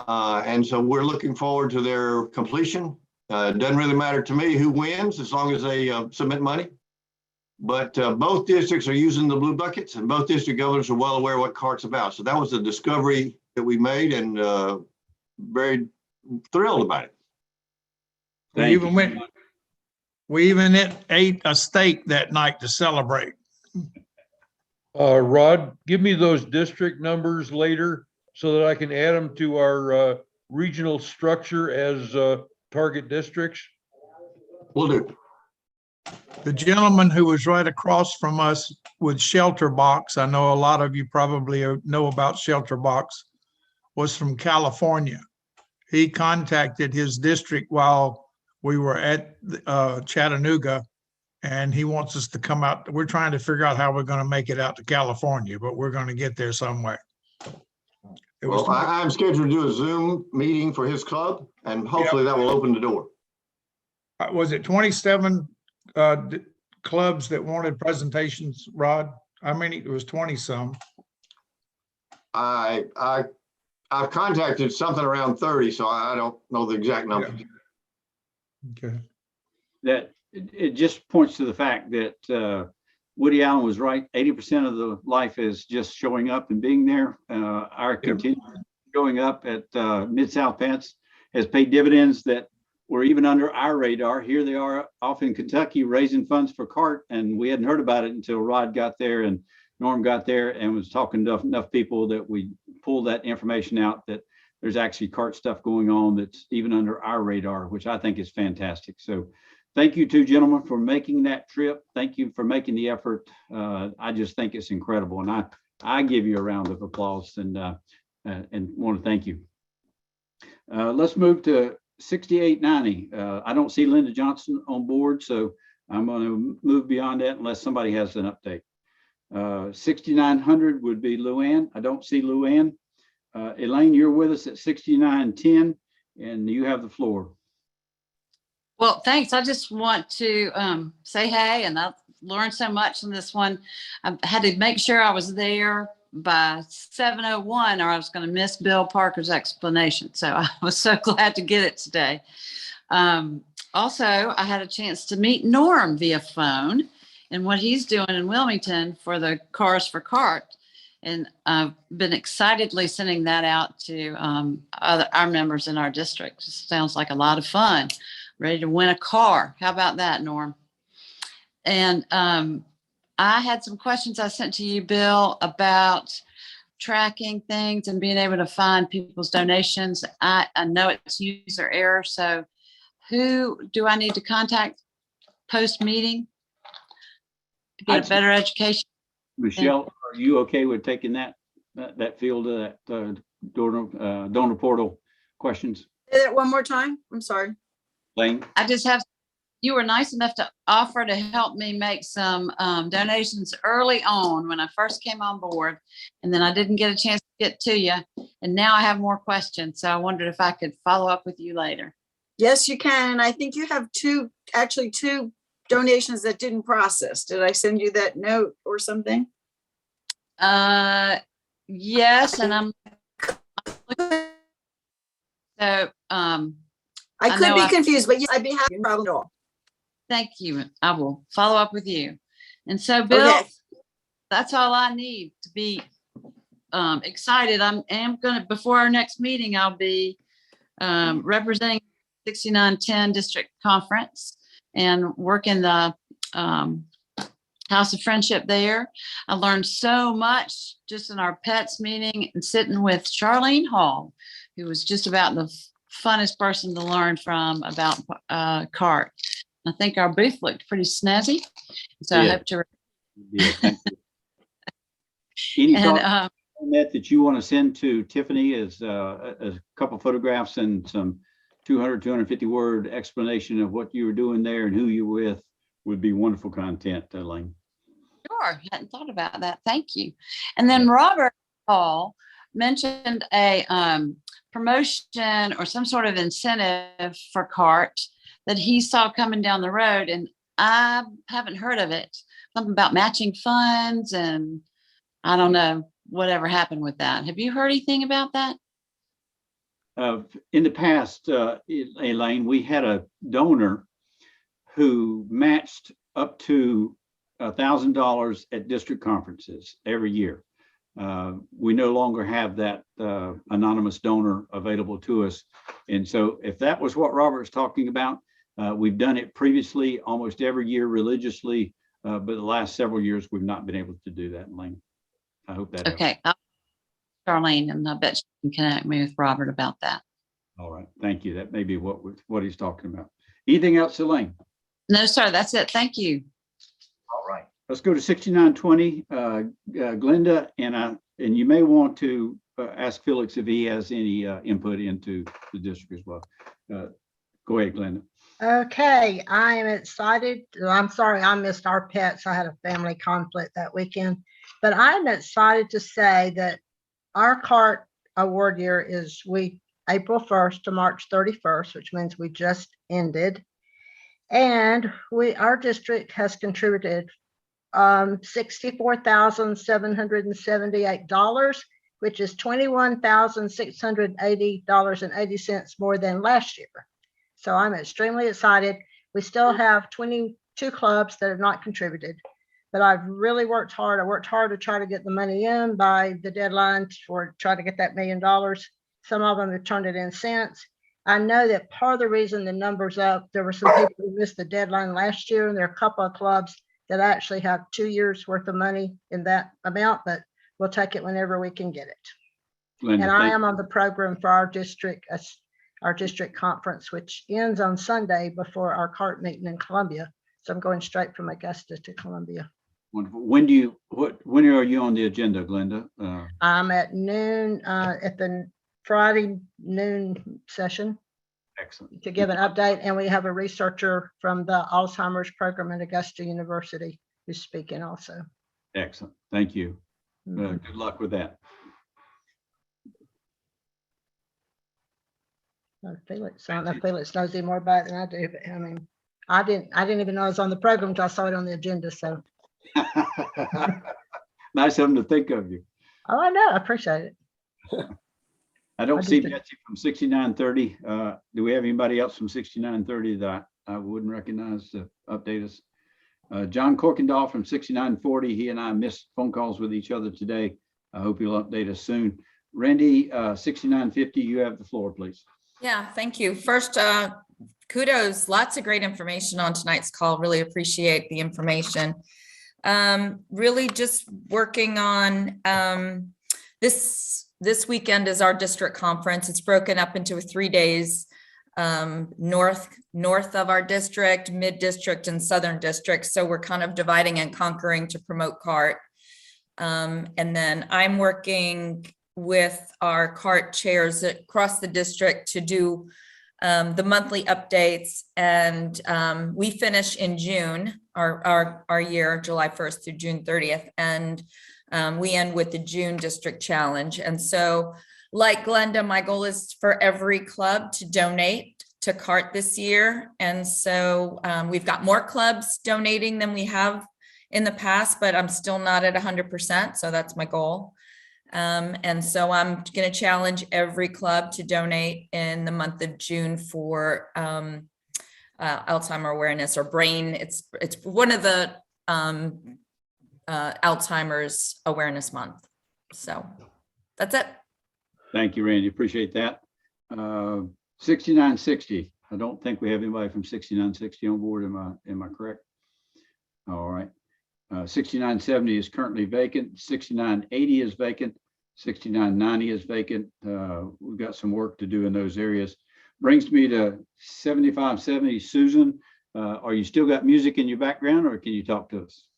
And so we're looking forward to their completion. It doesn't really matter to me who wins as long as they submit money. But both districts are using the blue buckets, and both district governors are well aware what CART's about. So that was a discovery that we made, and very thrilled about it. We even ate a steak that night to celebrate. Rod, give me those district numbers later so that I can add them to our regional structure as target districts. Will do. The gentleman who was right across from us with Shelter Box, I know a lot of you probably know about Shelter Box, was from California. He contacted his district while we were at Chattanooga, and he wants us to come out. We're trying to figure out how we're going to make it out to California, but we're going to get there somewhere. Well, I'm scheduled to do a Zoom meeting for his club, and hopefully that will open the door. Was it 27 clubs that wanted presentations, Rod? I mean, it was 20 some. I've contacted something around 30, so I don't know the exact number. Yeah. Okay. That it just points to the fact that Woody Allen was right. 80% of the life is just showing up and being there. Our continued showing up at Mid-South Pets has paid dividends that were even under our radar. Here they are off in Kentucky raising funds for CART, and we hadn't heard about it until Rod got there and Norm got there and was talking to enough people that we pulled that information out that there's actually CART stuff going on that's even under our radar, which I think is fantastic. So thank you two gentlemen for making that trip. Thank you for making the effort. I just think it's incredible. And I give you a round of applause and want to thank you. Let's move to 6890. I don't see Linda Johnson on board, so I'm going to move beyond that unless somebody has an update. 6900 would be Luann. I don't see Luann. Elaine, you're with us at 6910, and you have the floor. Well, thanks. I just want to say hey, and I've learned so much in this one. I had to make sure I was there by 7:01 or I was going to miss Bill Parker's explanation. So I was so glad to get it today. Also, I had a chance to meet Norm via phone and what he's doing in Wilmington for the Cars for CART. And I've been excitedly sending that out to our members in our district. It sounds like a lot of fun. Ready to win a car. How about that, Norm? And I had some questions I sent to you, Bill, about tracking things and being able to find people's donations. I know it's user error, so who do I need to contact post-meeting to get I'd a better education? Michelle, are you okay with taking that field of that donor portal questions? Say that one more time. I'm sorry. Lane? You were nice enough to offer to help me make some donations early on when I first came on board. And then I didn't get a chance to get to you. And now I have more questions. So I wondered if I could follow up with you later. Yes, you can. I think you have two donations that didn't process. Did I send you that note or something? Yes, and I'm so I could know be I- confused, but yes, I'd be happy. No problem at all. thank you. I will follow up with you. And so Bill, Okay. that's all I need to be excited. I am going to, before our next meeting, I'll be representing 6910 District Conference and work in the House of Friendship there. I learned so much just in our pets meeting and sitting with Charlene Hall, who was just about the funnest person to learn from about CART. I think our booth looked pretty snazzy. So I Yeah. hope to. Yeah, thank you. Any And thoughts on that you want to send to Tiffany as a couple photographs and some 250 word explanation of what you were doing there and who you were with would be wonderful content, Lane. Sure, hadn't thought about that. Thank you. And then Robert Hall mentioned a promotion or some sort of incentive for CART that he saw coming down the road, and I haven't heard of it. Something about matching funds, and I don't know whatever happened with that. Have you heard anything about that? In the past, Elaine, we had a donor who matched up to $1,000 at district conferences every year. We no longer have that anonymous donor available to us. And so if that was what Robert's talking about, we've done it previously almost every year religiously, but the last several years, we've not been able to do that, Elaine. I hope that helps. Okay. Charlene, and I bet she can connect me with Robert about that. All right. Thank you. That may be what he's talking about. Anything else, Elaine? No, sir, that's it. Thank you. All right. Let's go to 6920, Glenda, and you may want to ask Felix if he has any input into the district as well. Go ahead, Glenda. Okay, I am excited. I'm sorry I missed our pets. I had a family conflict that weekend, but I'm excited to say that our CART award year is April 1st to March 31st, which means we just ended. And our district has contributed $64,778, which is $21,680.80 more than last year. So I'm extremely excited. We still have 22 clubs that have not contributed, but I've really worked hard. I worked hard to try to get the money in by the deadline for try to get that $1 million. Some of them have turned it in since. I know that part of the reason the number's up, there were some people who missed the deadline last year, and there are a couple of clubs that actually have 2 years worth of money in that amount, but we'll take it whenever we can get it. Glenda, And I am on the program for our district conference, which ends on Sunday before our CART meeting in Columbia. So I'm going straight from Augusta to Columbia. Wonderful. When are you on the agenda, Glenda? I'm at noon, at the Friday noon session Excellent. to give an update. And we have a researcher from the Alzheimer's program at Augusta University who's speaking also. Excellent. Thank you. Good luck with that. Felix, I don't know if Felix knows any more about it than I do, but I mean, I didn't even know I was on the program until I saw it on the agenda. So Nice of them to think of you. oh, I know, I appreciate it. I don't I see just- Betsy from 6930. Do we have anybody else from 6930 that I wouldn't recognize to update us? John Corkendall from 6940. He and I missed phone calls with each other today. I hope he'll update us soon. Randy, 6950, you have the floor, please. Yeah, thank you. First, kudos, lots of great information on tonight's call. Really appreciate the information. Really just working on This weekend is our district conference. It's broken up into 3 days. North of our district, mid district, and southern district. So we're kind of dividing and conquering to promote CART. And then I'm working with our CART chairs across the district to do the monthly updates. And we finish in June, our year, July 1st through June 30th. And we end with the June district challenge. And so like Glenda, my goal is for every club to donate to CART this year. And so we've got more clubs donating than we have in the past, but I'm still not at 100%. So that's my goal. And so I'm going to challenge every club to donate in the month of June for Alzheimer awareness or brain. It's one of the Alzheimer's awareness month. So that's it. Thank you, Randy. Appreciate that. 6960. I don't think we have anybody from 6960 on board. Am I correct? All right. 6970 is currently vacant. 6980 is vacant. 6990 is vacant. We've got some work to do in those areas. Brings me to 7570. Susan, are you still got music in your background, or can you talk to us?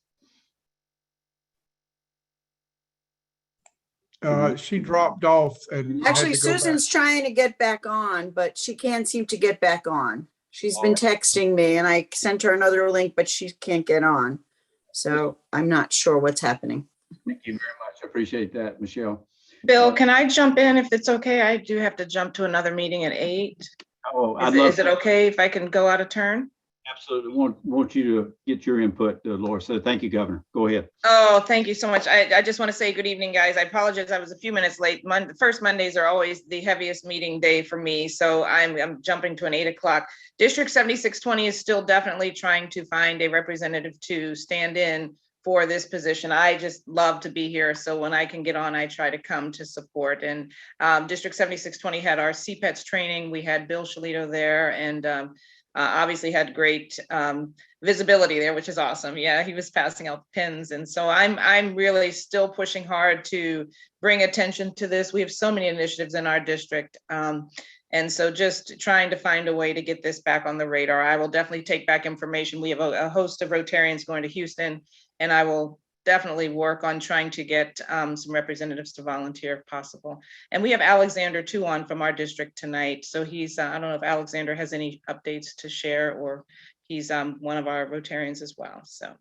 She dropped off and had Actually, to go back. Susan's trying to get back on, but she can't seem to get back on. She's been texting me and I sent her another link, but she can't get on. So I'm not sure what's happening. Thank you very much. I appreciate that, Michelle. Bill, can I jump in if it's okay? I do have to jump to another meeting at 8. Oh, Is it okay if I can go out of turn? Absolutely. Want you to get your input, Laura. So thank you, Governor. Go ahead. Oh, thank you so much. I just want to say good evening, guys. I apologize. I was a few minutes late. First Mondays are always the heaviest meeting day for me. So I'm jumping to an 8 o'clock. District 7620 is still definitely trying to find a representative to stand in for this position. I just love to be here. So when I can get on, I try to come to support. And District 7620 had our CPETS training. We had Bill Shalito there, and obviously had great visibility there, which is awesome. Yeah, he was passing out pins. And so I'm really still pushing hard to bring attention to this. We have so many initiatives in our district. And so just trying to find a way to get this back on the radar. I will definitely take back information. We have a host of Rotarians going to Houston, and I will definitely work on trying to get some representatives to volunteer if possible. And we have Alexander too on from our district tonight. So he's, I don't know if Alexander has any updates to share, or he's one of our Rotarians as well. So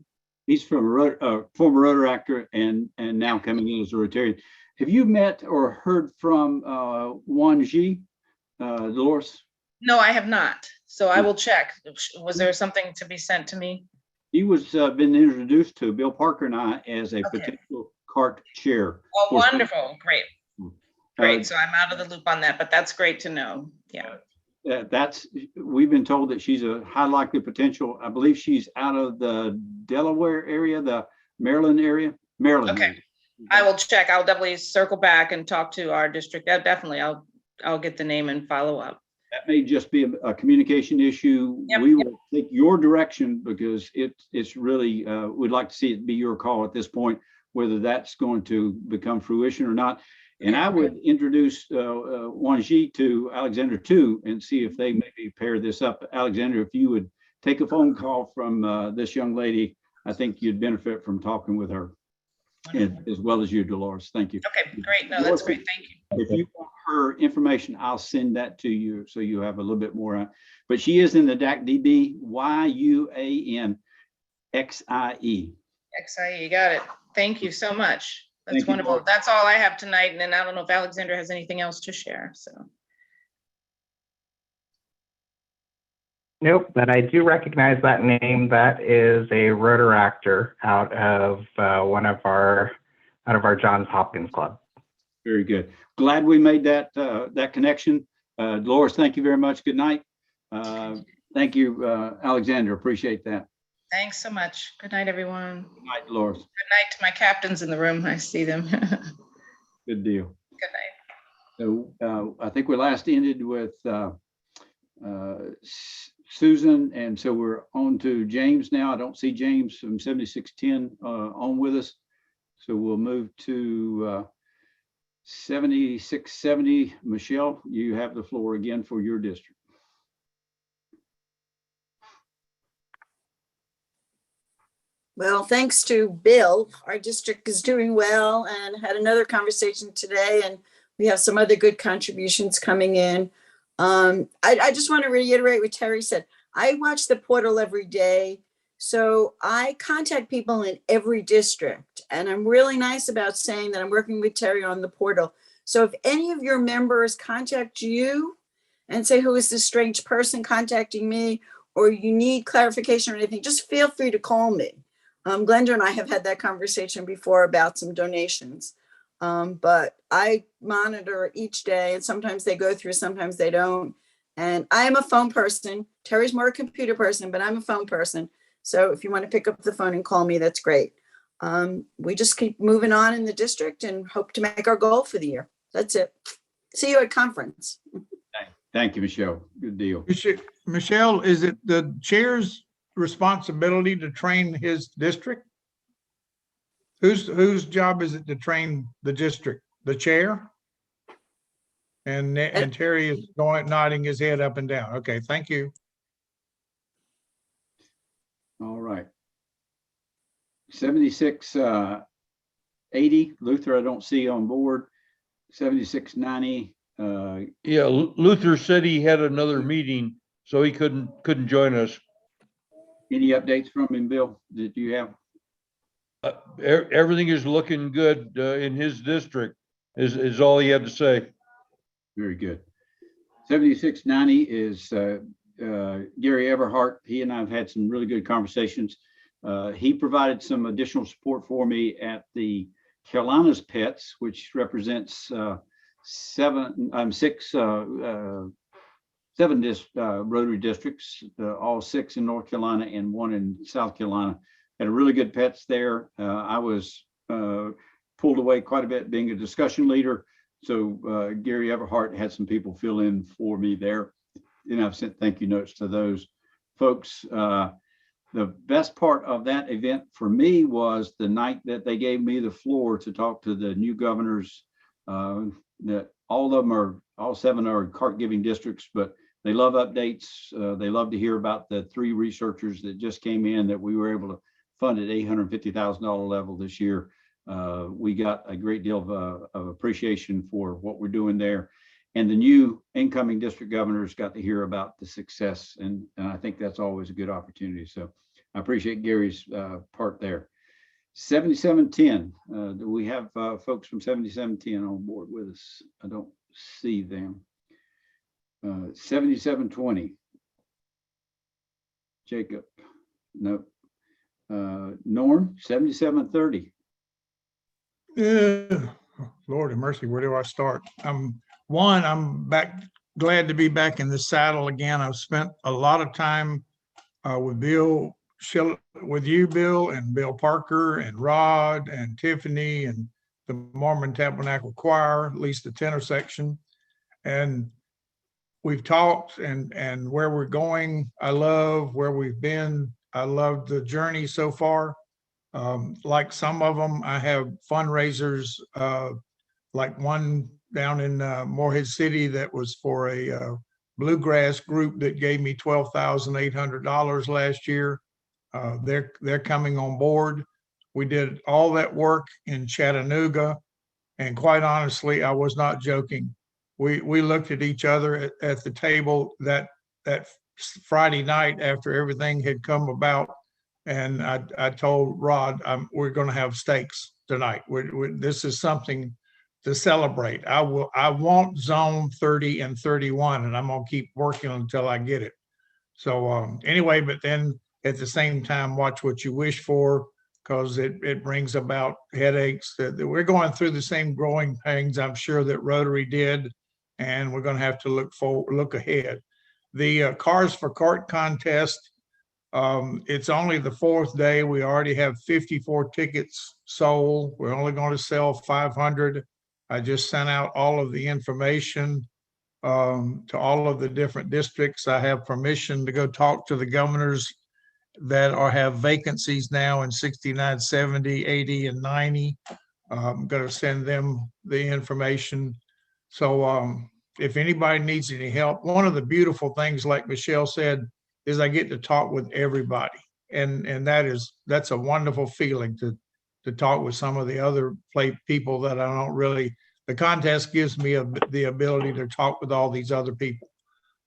he's from a former Rotary and now coming in as a Rotarian. Have you met or heard from Juan G, Dolores? no, I have not. So I will check. Was there something to be sent to me? He was been introduced to Bill Parker and I as a potential CART chair. Oh, wonderful. Great. Great. So I'm out of the loop on that, but that's great to know. Yeah. We've been told that she's a high likely potential. I believe she's out of the Delaware area, the Maryland area. Maryland. Okay. Area. I will check. I'll definitely circle back and talk to our district. Definitely. I'll get the name and follow up. That may just be a communication issue. Yep, we will take your direction because it's really, we'd like to see it be your call at this point, whether that's going to become fruition or not. And I would introduce Wanji to Alexander too, and see if they maybe pair this up. Alexander, if you would take a phone call from this young lady, I think you'd benefit from talking with her, as well as you, Dolores. Thank you. Okay, great. No, that's great. Thank you. If you want her information, I'll send that to you so you have a little bit more. But she is in the DAC-DB, YUANXIE. XIE, got it. Thank you so much. That's Thank you, wonderful. Laura. That's all I have tonight. And then I don't know if Alexander has anything else to share. So. Nope, but I do recognize that name. That is a Rotaractor out of one of our Johns Hopkins Club. Very good. Glad we made that that connection. Dolores, thank you very much. Good night. Thank you, Alexander. Appreciate that. Thanks so much. Good night, everyone. Good night, Dolores. Good night to my captains in the room. I see them. Good deal. Good night. So I think we last ended with Susan, and so we're on to James now. I don't see James from 7610 on with us. So we'll move to 7670, Michelle, you have the floor again for your district. Well, thanks to Bill, our district is doing well and had another conversation today, and we have some other good contributions coming in. I just want to reiterate what Terry said. I watch the portal every day. So I contact people in every district, and I'm really nice about saying that I'm working with Terry on the portal. So if any of your members contact you and say, who is this strange person contacting me, or you need clarification or anything, just feel free to call me. Glenda and I have had that conversation before about some donations. But I monitor each day, and sometimes they go through, sometimes they don't. And I am a phone person. Terry's more a computer person, but I'm a phone person. So if you want to pick up the phone and call me, that's great. We just keep moving on in the district and hope to make our goal for the year. That's it. See you at conference. Thank you, Michelle. Good deal. Michelle, is it the chair's responsibility to train his district? Whose job is it to train the district? The chair? And Terry is nodding his head up and down. Okay, thank you. All right. 7680, Luther, I don't see on board. 7690. Yeah, Luther said he had another meeting, so he couldn't join us. Any updates from him, Bill, that you have? Everything is looking good in his district, is all he had to say. Very good. 7690 is Gary Everhart. He and I have had some really good conversations. He provided some additional support for me at the Carolinas Pets, which represents seven Rotary districts, all 6 in North Carolina and 1 in South Carolina. Had a really good pets there. I was pulled away quite a bit being a discussion leader. So Gary Everhart had some people fill in for me there. And I've sent thank you notes to those folks. The best part of that event for me was the night that they gave me the floor to talk to the new governors. That all 7 are cart giving districts, but they love updates. They love to hear about the 3 researchers that just came in that we were able to fund at $850,000 level this year. We got a great deal of appreciation for what we're doing there. And the new incoming district governors got to hear about the success. And I think that's always a good opportunity. So I appreciate Gary's part there. 7710, do we have folks from 7710 on board with us? I don't see them. 7720. Jacob, no. Norm, 7730. Lord have mercy, where do I start? I'm back, glad to be back in the saddle again. I've spent a lot of time with you, Bill, and Bill Parker, and Rod, and Tiffany, and the Mormon Tabernacle Choir, at least the tenor section. And we've talked and where we're going. I love where we've been. I love the journey so far. Like some of them, I have fundraisers, like one down in Morehead City that was for a bluegrass group that gave me $12,800 last year. They're coming on board. We did all that work in Chattanooga, and quite honestly, I was not joking. We looked at each other at the table that Friday night after everything had come about, and I told Rod, we're going to have steaks tonight. This is something to celebrate. I want zone 30 and 31, and I'm going to keep working until I get it. So anyway, but then at the same time, watch what you wish for, because it brings about headaches. That we're going through the same growing pains, I'm sure, that Rotary did, and we're going to have to look ahead. The Cars for Cart contest, it's only the 4th day. We already have 54 tickets sold. We're only going to sell 500. I just sent out all of the information to all of the different districts. I have permission to go talk to the governors that have vacancies now in 69, 70, 80, and 90. I'm gonna send them the information. So if anybody needs any help, one of the beautiful things, like Michelle said, is I get to talk with everybody. And that's a wonderful feeling to talk with some of the other people that I don't really, the contest gives me the ability to talk with all these other people.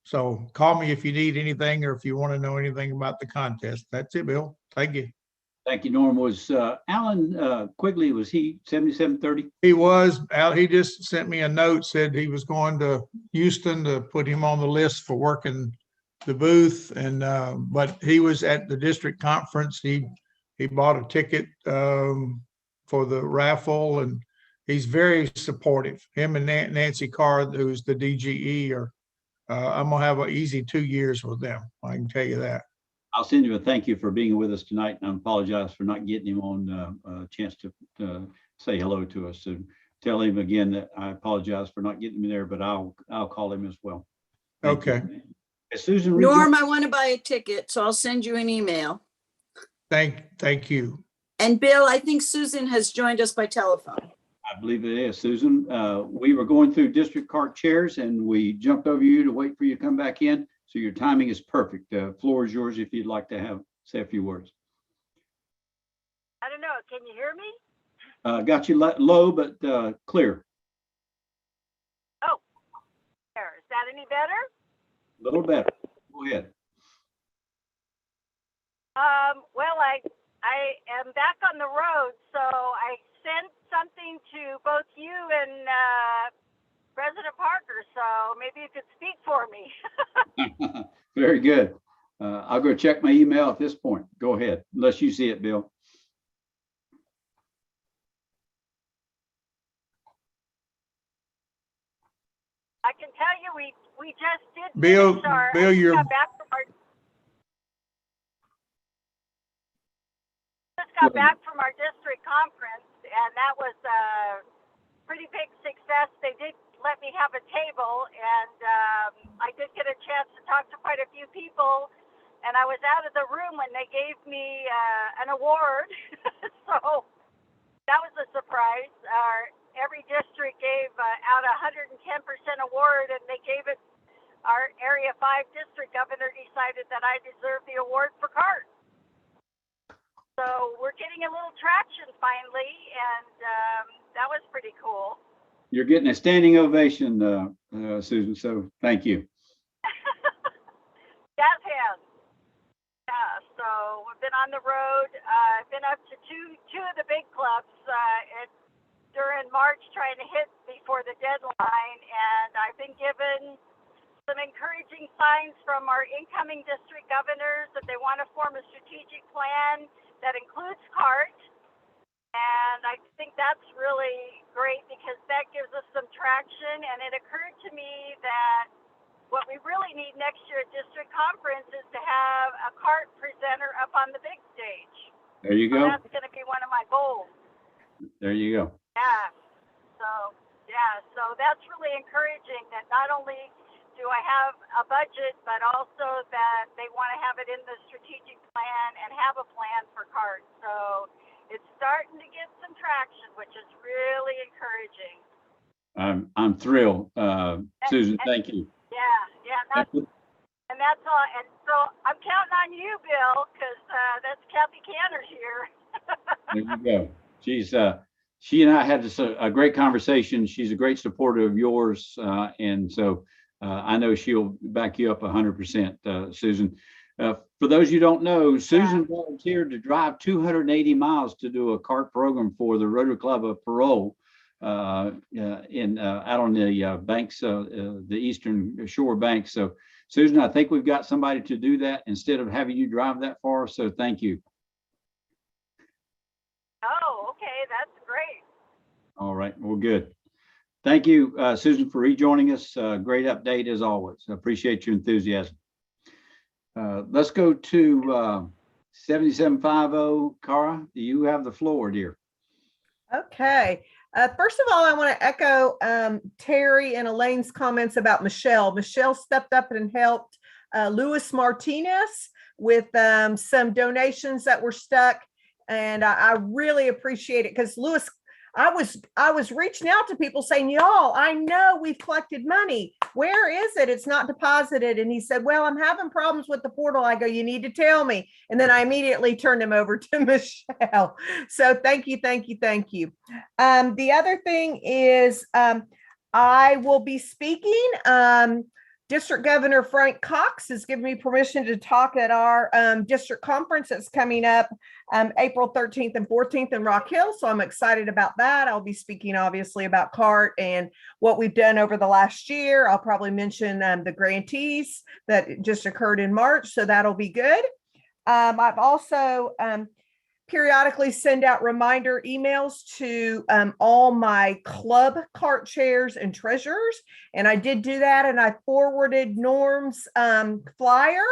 So call me if you need anything or if you want to know anything about the contest. That's it, Bill. Thank you. Thank you, Norm. Was Alan Quigley, was he 7730? He was out. He just sent me a note, said he was going to Houston to put him on the list for working the booth. And but he was at the district conference. He bought a ticket for the raffle, and he's very supportive. Him and Nancy Carr, who's the DGE, are I'm gonna have an easy 2 years with them. I can tell you that. I'll send you a thank you for being with us tonight, and I apologize for not getting him on a chance to say hello to us. So tell him again that I apologize for not getting him there, but I'll call him as well. Thank Okay. you. Susan. Norm, I want to buy a ticket, so I'll send you an email. Thank you. And Bill, I think Susan has joined us by telephone. I believe it is, Susan. We were going through district cart chairs and we jumped over you to wait for you to come back in. So your timing is perfect. Floor is yours if you'd like to say a few words. I don't know. Can you hear me? Got you low, but clear. Oh, there. Is that any better? A little better. Go ahead. Well, I am back on the road, so I sent something to both you and President Parker, so maybe you could speak for me. Very good. I'll go check my email at this point. Go ahead, unless you see it, Bill. I can tell you we just did Bill, you're back from our got back from our district conference, and that was a pretty big success. They did let me have a table, and I did get a chance to talk to quite a few people, and I was out of the room when they gave me an award. So that was a surprise. Every district gave out 110% award, and they gave it, our Area 5 district governor decided that I deserved the award for CART. So we're getting a little traction finally, and that was pretty cool. You're getting a standing ovation, Susan, so thank you. Jazz hands. Yeah, so we've been on the road. I've been up to two of the big clubs during March trying to hit before the deadline, and I've been given some encouraging signs from our incoming district governors that they want to form a strategic plan that includes CART, and I think that's really great because that gives us some traction. And it occurred to me that what we really need next year at district conference is to have a CART presenter up on the big stage. There you go. So that's going to be one of my goals. There you go. Yeah. So that's really encouraging that not only do I have a budget, but also that they want to have it in the strategic plan and have a plan for CART. So it's starting to get some traction, which is really encouraging. I'm thrilled. Susan, thank you. Yeah, and that's all. And so I'm counting on you, Bill, because that's Kathy Canner's here. There you go. She and I had a great conversation. She's a great supporter of yours, and so I know she'll back you up 100%, Susan. For those you don't know, Susan volunteered to drive 280 miles to do a CART program for the Rotary Club of Parole out on the banks, the Eastern Shore banks. So, Susan, I think we've got somebody to do that instead of having you drive that far. So, thank you. Oh, okay, that's great. All right, well, good. Thank you, Susan, for rejoining us. Great update as always. I appreciate your enthusiasm. Let's go to 7750. Cara, you have the floor, dear. Okay. First of all, I want to echo Terry and Elaine's comments about Michelle. Michelle stepped up and helped Luis Martinez with some donations that were stuck. And I really appreciate it because Luis, I was reaching out to people saying, y'all, I know we've collected money. Where is it? It's not deposited. And he said, well, I'm having problems with the portal. I go, you need to tell me. And then I immediately turned him over to Michelle. So thank you, thank you, thank you. The other thing is I will be speaking. District Governor Frank Cox has given me permission to talk at our district conference that's coming up April 13th and 14th in Rock Hill. So I'm excited about that. I'll be speaking obviously about CART and what we've done over the last year. I'll probably mention the grantees that just occurred in March. So that'll be good. I've also periodically send out reminder emails to all my club CART chairs and treasurers. And I did do that, and I forwarded Norm's flyer.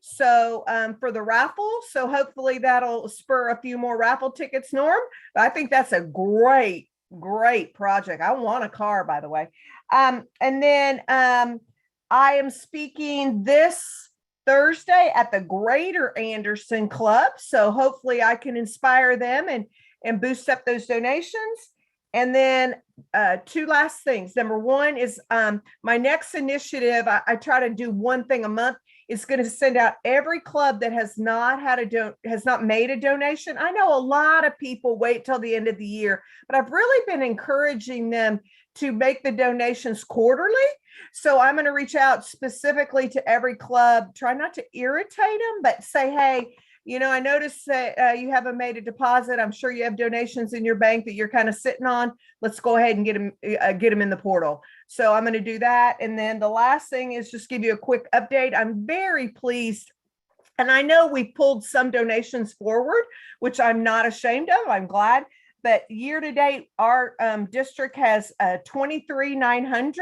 So for the raffle, so hopefully that'll spur a few more raffle tickets, Norm. But I think that's a great project. I want a car, by the way. And then I am speaking this Thursday at the Greater Anderson Club. So hopefully I can inspire them and boost up those donations. And then two last things. Number one is my next initiative. I try to do one thing a month. It's going to send out every club that has not made a donation. I know a lot of people wait till the end of the year, but I've really been encouraging them to make the donations quarterly. So I'm going to reach out specifically to every club, try not to irritate them, but say, hey, I noticed that you haven't made a deposit. I'm sure you have donations in your bank that you're kind of sitting on. Let's go ahead and get them in the portal. So I'm going to do that. And then the last thing is just give you a quick update. I'm very pleased. And I know we pulled some donations forward, which I'm not ashamed of. I'm glad. But year to date, our district has $23,900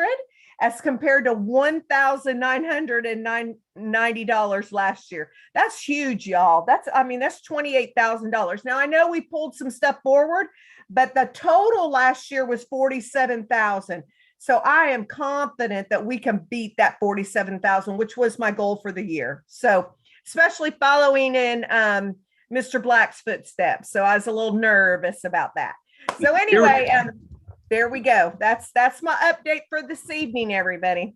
as compared to $1,990 last year. That's huge, y'all. That's $28,000. Now I know we pulled some stuff forward, but the total last year was $47,000. So I am confident that we can beat that $47,000, which was my goal for the year. So especially following in Mr. Black's footsteps. So I was a little nervous about that. So anyway, there we go. That's my update for this evening, everybody.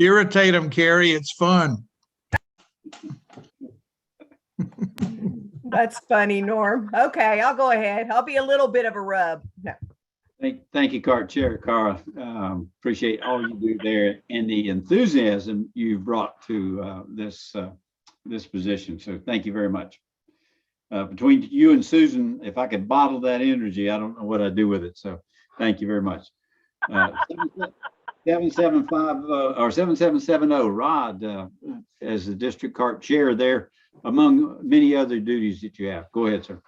Irritate them, Carrie. It's fun. That's funny, Norm. Okay, I'll go ahead. I'll be a little bit of a rub. No. Thank you, CART Chair Cara. Appreciate all you do there and the enthusiasm you've brought to this position. So thank you very much. Between you and Susan, if I could bottle that energy, I don't know what I'd do with it. So thank you very much. 775 or 7770, Rod, as the district CART chair there, among many other duties that you have. Go ahead, sir.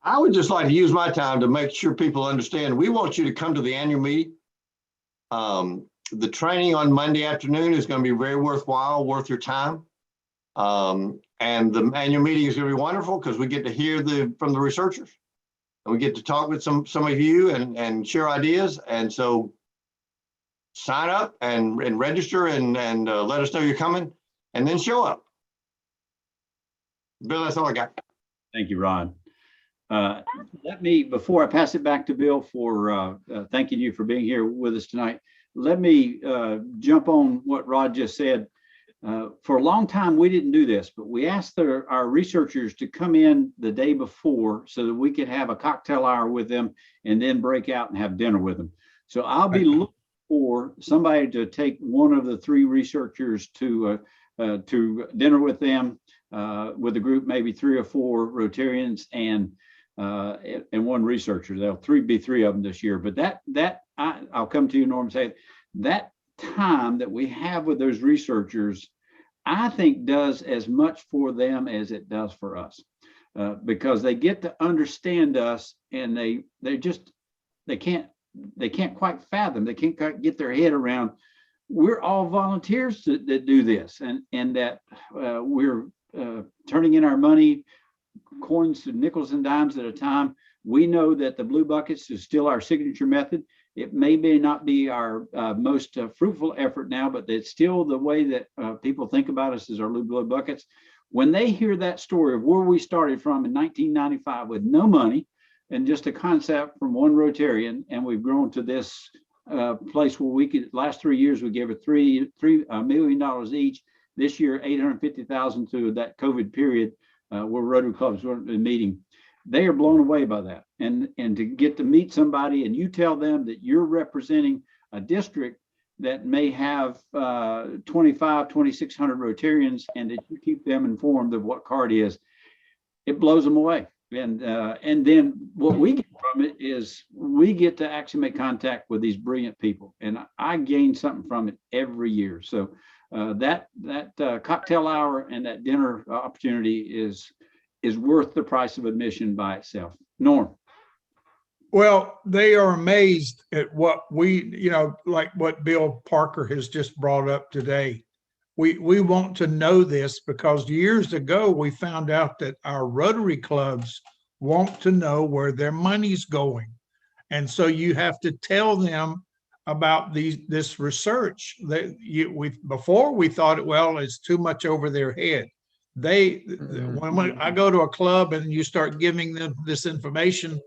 I would just like to use my time to make sure people understand, we want you to come to the annual meeting. The training on Monday afternoon is going to be very worthwhile, worth your time. And the annual meeting is going to be wonderful because we get to hear from the researchers, and we get to talk with some of you and share ideas. And so sign up and register and let us know you're coming, and then show up. Bill, that's all I got. Thank you, Rod. Let me, before I pass it back to Bill for thanking you for being here with us tonight, let me jump on what Rod just said. For a long time, we didn't do this, but we asked our researchers to come in the day before so that we could have a cocktail hour with them and then break out and have dinner with them. So I'll be looking for somebody to take one of the three researchers to dinner with them, with a group, maybe 3 or 4 Rotarians and one researcher. There'll be three of them this year. But I'll come to you, Norm, and say that time that we have with those researchers, I think does as much for them as it does for us, because they get to understand us, and they can't quite fathom, they can't quite get their head around. We're all volunteers that do this, and that we're turning in our money, coins to nickels and dimes at a time. We know that the blue buckets is still our signature method. It may not be our most fruitful effort now, but it's still the way that people think about us as our blue buckets. When they hear that story of where we started from in 1995 with no money, and just a concept from one Rotarian, and we've grown to this place where we could, last 3 years, we gave her $3 million each. This year, 850,000 to that COVID period where Rotary clubs weren't meeting. They are blown away by that. And to get to meet somebody and you tell them that you're representing a district that may have 2,600 Rotarians, and that you keep them informed of what CART is, it blows them away. And then what we get from it is we get to actually make contact with these brilliant people, and I gain something from it every year. So that cocktail hour and that dinner opportunity is worth the price of admission by itself. Norm. Well, they are amazed at what we, like what Bill Parker has just brought up today. We want to know this because years ago, we found out that our Rotary clubs want to know where their money's going. And so you have to tell them about this research that before we thought, well, it's too much over their head. When I go to a club and you start giving them this information,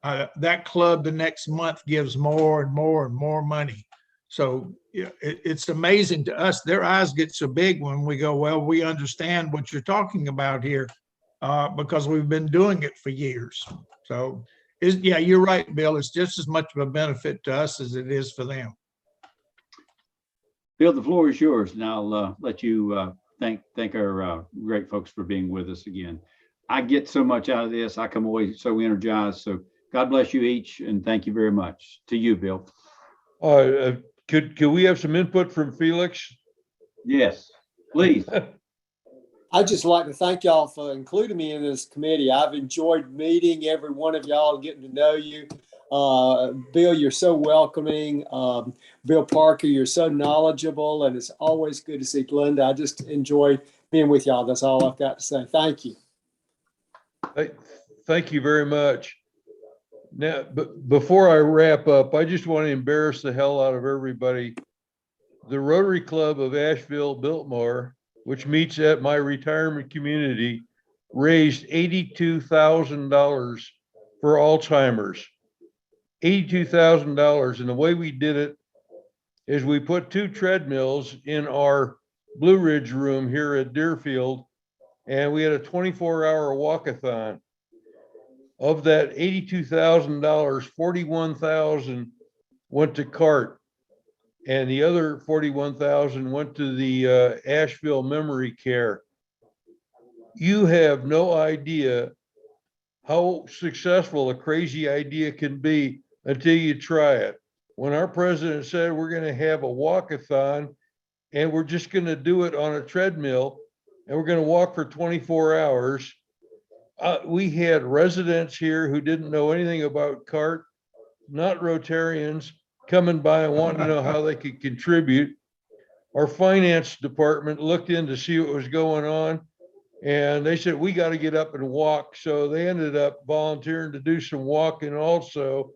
that club the next month gives more and more and more money. So it's amazing to us. Their eyes get so big when we go, well, we understand what you're talking about here because we've been doing it for years. So yeah, you're right, Bill. It's just as much of a benefit to us as it is for them. Bill, the floor is yours, and I'll let you thank our great folks for being with us again. I get so much out of this. I come away so energized. So God bless you each, and thank you very much. To you, Bill. Could we have some input from Felix? Yes, please. I'd just like to thank y'all for including me in this committee. I've enjoyed meeting every one of y'all and getting to know you. Bill, you're so welcoming. Bill Parker, you're so knowledgeable, and it's always good to see Glenda. I just enjoy being with y'all. That's all I've got to say. Thank you. Thank you very much. Now, before I wrap up, I just want to embarrass the hell out of everybody. The Rotary Club of Asheville, Biltmore, which meets at my retirement community, raised $82,000 for Alzheimer's. $82,000. And the way we did it is we put 2 treadmills in our Blue Ridge room here at Deerfield, and we had a 24-hour walkathon. Of that $82,000, $41,000 went to CART, and the other $41,000 went to the Asheville Memory Care. You have no idea how successful a crazy idea can be until you try it. When our president said we're going to have a walkathon and we're just going to do it on a treadmill and we're going to walk for 24 hours, we had residents here who didn't know anything about CART, not Rotarians, coming by and wanting to know how they could contribute. Our finance department looked in to see what was going on, and they said, we got to get up and walk. So they ended up volunteering to do some walking also.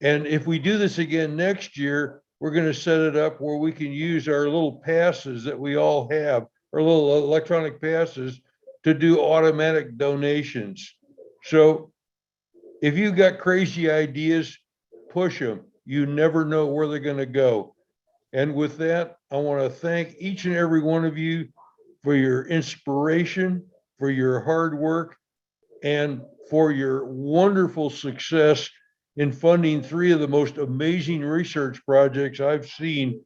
And if we do this again next year, we're going to set it up where we can use our little passes that we all have, our little electronic passes, to do automatic donations. So if you've got crazy ideas, push them. You never know where they're going to go. And with that, I want to thank each and every one of you for your inspiration, for your hard work, and for your wonderful success in funding 3 of the most amazing research projects I've seen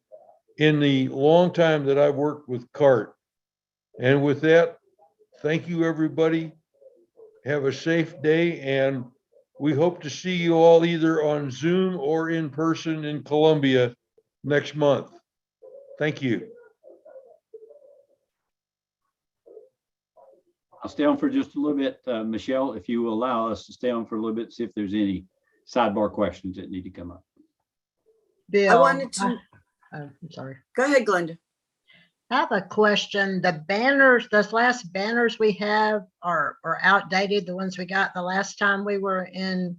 in the long time that I've worked with CART. And with that, thank you, everybody. Have a safe day, and we hope to see you all either on Zoom or in person in Columbia next month. Thank you. I'll stay on for just a little bit, Michelle, if you will allow us to stay on for a little bit, see if there's any sidebar questions that need to come up. Bill, I wanted to. I'm sorry. Go ahead, Glenda. I have a question. The banners, those last banners we have are outdated, the ones we got the last time we were in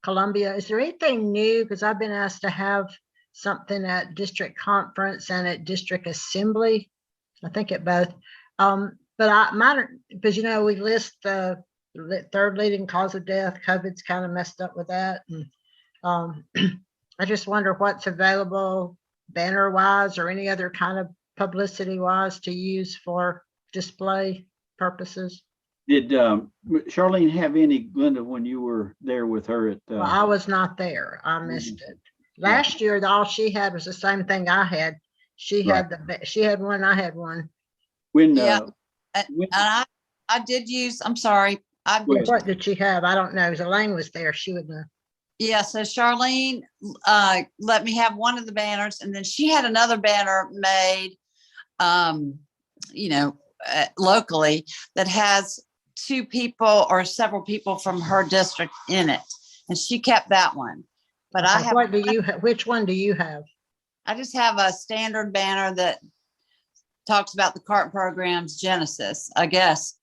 Columbia. Is there anything new? Because I've been asked to have something at district conference and at district assembly. I think at both. But mine, because we list the third leading cause of death. COVID's kind of messed up with that. And I just wonder what's available banner wise or any other kind of publicity wise to use for display purposes. Did Charlene have any, Glenda, when you were there with her at? Well, I was not there. I missed it. Last year, all she had was the same thing I had. She had she had one, I had one. When, Yeah. And I did use, I'm sorry. What did she have? I don't know. Elaine was there. She would know. Yeah, so Charlene let me have one of the banners, and then she had another banner made, locally that has two people or several people from her district in it, and she kept that one. But I have. What do you have? Which one do you have? I just have a standard banner that talks about the CART program's genesis, I guess.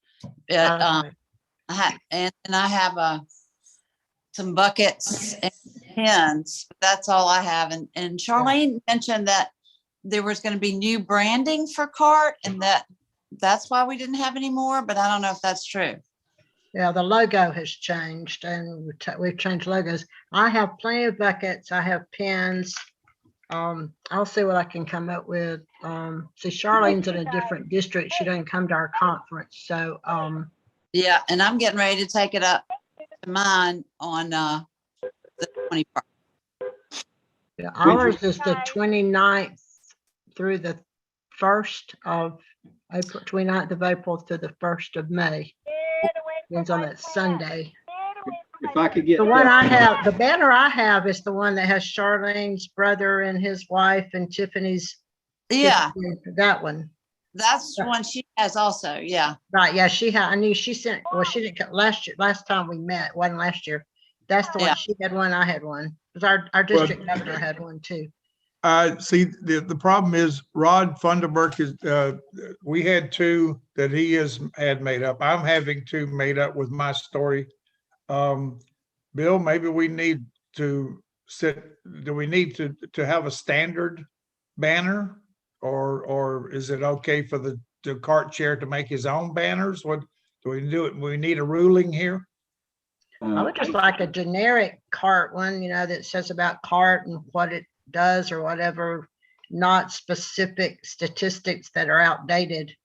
And I have some buckets and pins. That's all I have. And Charlene mentioned that there was going to be new branding for CART, and that's why we didn't have any more, but I don't know if that's true. Yeah, the logo has changed, and we've changed logos. I have plenty of buckets. I have pins. I'll see what I can come up with. See, Charlene's in a different district. She doesn't come to our conference. So yeah, and I'm getting ready to take it up to mine on the 21st. Yeah, ours is the 29th through the 1st of April, 29th of April through the 1st of May. Ends on that Sunday. If I could get the one I have, the banner I have is the one that has Charlene's brother and his wife and Tiffany's. Yeah, that one. That's one she has also. Yeah. Right. Yeah, she had. I knew she sent. Well, she didn't come last year. Last time we met, wasn't last year. That's the one. She had one. I had one. Because our district governor had one too. See, the problem is Rod Funderburk is, we had two that he had made up. I'm having two made up with my story. Bill, maybe we need to do we need to have a standard banner, or is it okay for the CART chair to make his own banners? What do we do? We need a ruling here. I would just like a generic CART one, that says about CART and what it does or whatever, not specific statistics that are outdated.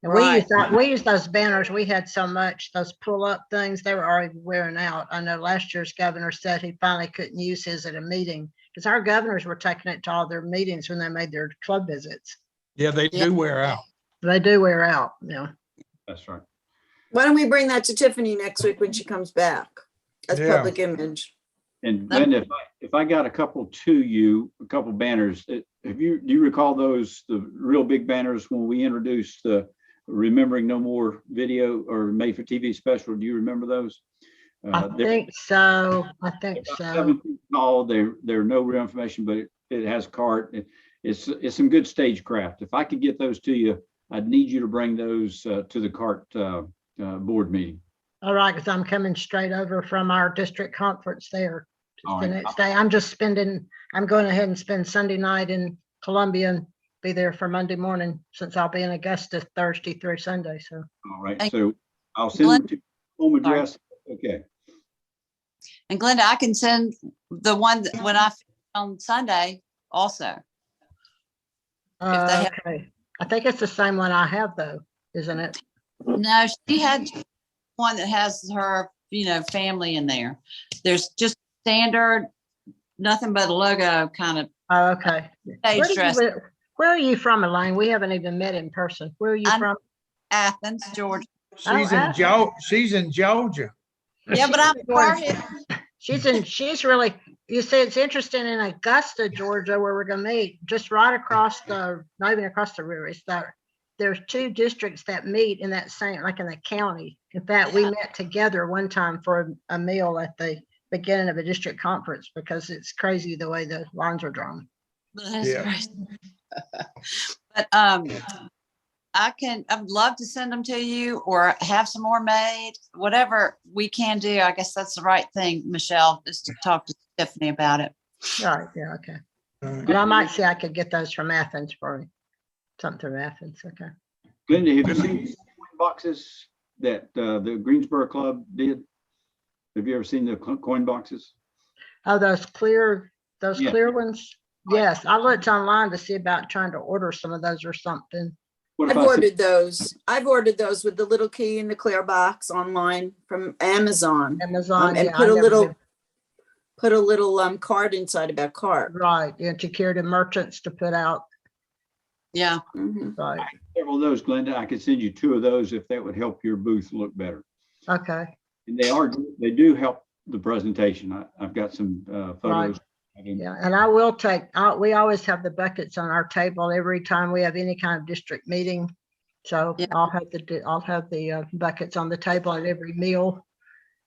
And we use those banners. We had so much, those pull up things, they were already wearing out. I know last year's governor said he finally couldn't use his at a meeting because our governors were taking it to all their meetings when they made their club visits. Yeah, they do wear out. They do wear out. Yeah. That's right. Why don't we bring that to Tiffany next week when she comes back as public image? And Glenda, if I got a couple banners, do you recall those, the real big banners when we introduced the Remembering No More video or made for TV special? Do you remember those? I think so. No, they're no real information, but it has CART. It's some good stagecraft. If I could get those to you, I'd need you to bring those to the CART board meeting. All right, because I'm coming straight over from our district conference there. All The right. next day, I'm going ahead and spend Sunday night in Columbia and be there for Monday morning since I'll be in Augusta Thursday through Sunday. So. All right. So I'll send them to your home address. Okay. And Glenda, I can send the one that when I on Sunday also. Okay. I think it's the same one I have though, isn't it? No, she had one that has her, family in there. There's just standard, nothing but a logo kind of. Oh, okay. Stage dress. Where are you from, Elaine? We haven't even met in person. Where are you from? Athens, Georgia. She's in Georgia. Yeah, but I'm hard-headed. She's really, you see, it's interesting in Augusta, Georgia, where we're gonna meet, just right across not even across the river. There's two districts that meet in that same, like in the county. In fact, we met together one time for a meal at the beginning of a district conference because it's crazy the way the lines are drawn. That's crazy. But I'd love to send them to you or have some more made, whatever we can do. I guess that's the right thing, Michelle, is to talk to Tiffany about it. Right. Yeah. Okay. But I might see I could get those from Athens for something from Athens. Okay. Glenda, have you seen boxes that the Greensboro Club did? Have you ever seen the coin boxes? Oh, those clear Yeah. ones? Yes, I looked online to see about trying to order some of those or something. What I've if I said- ordered those. I've ordered those with the little key in the clear box online from Amazon. Amazon, And yeah, put I a never little, did. put a little card inside of that card. Right, yeah, to carry to merchants to put out, Yeah. Mhm. right, several of those, Glenda? I could send you 2 of those if that would help your booth look better. okay, And they do help the presentation. I've got some photos. yeah, and I will take, we always have the buckets on our table every time we have any kind of district meeting. So Yeah. I'll have the buckets on the table at every meal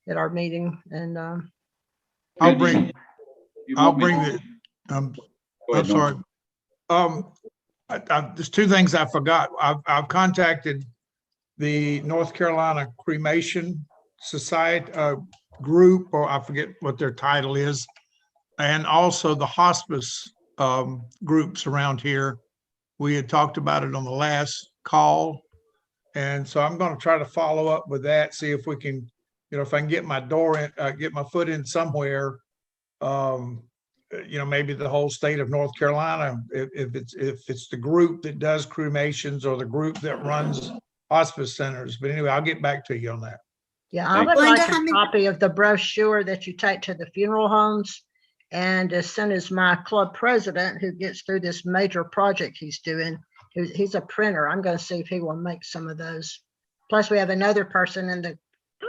at our meeting, and I'll bring, You I'll want me bring to- the, Go ahead, I'm sorry. Norm. There's 2 things I forgot. I've contacted the North Carolina Cremation Society group, or I forget what their title is, and also the hospice groups around here. We had talked about it on the last call. And so I'm going to try to follow up with that, see if we can, if I can get my door in, get my foot in somewhere. Maybe the whole state of North Carolina, if it's the group that does cremations or the group that runs hospice centers. But anyway, I'll get back to you on that. yeah, I would Glenda, like how a many- copy of the brochure that you take to the funeral homes. And as soon as my club president, who gets through this major project he's doing, he's a printer, I'm going to see if he will make some of those. Plus, we have another person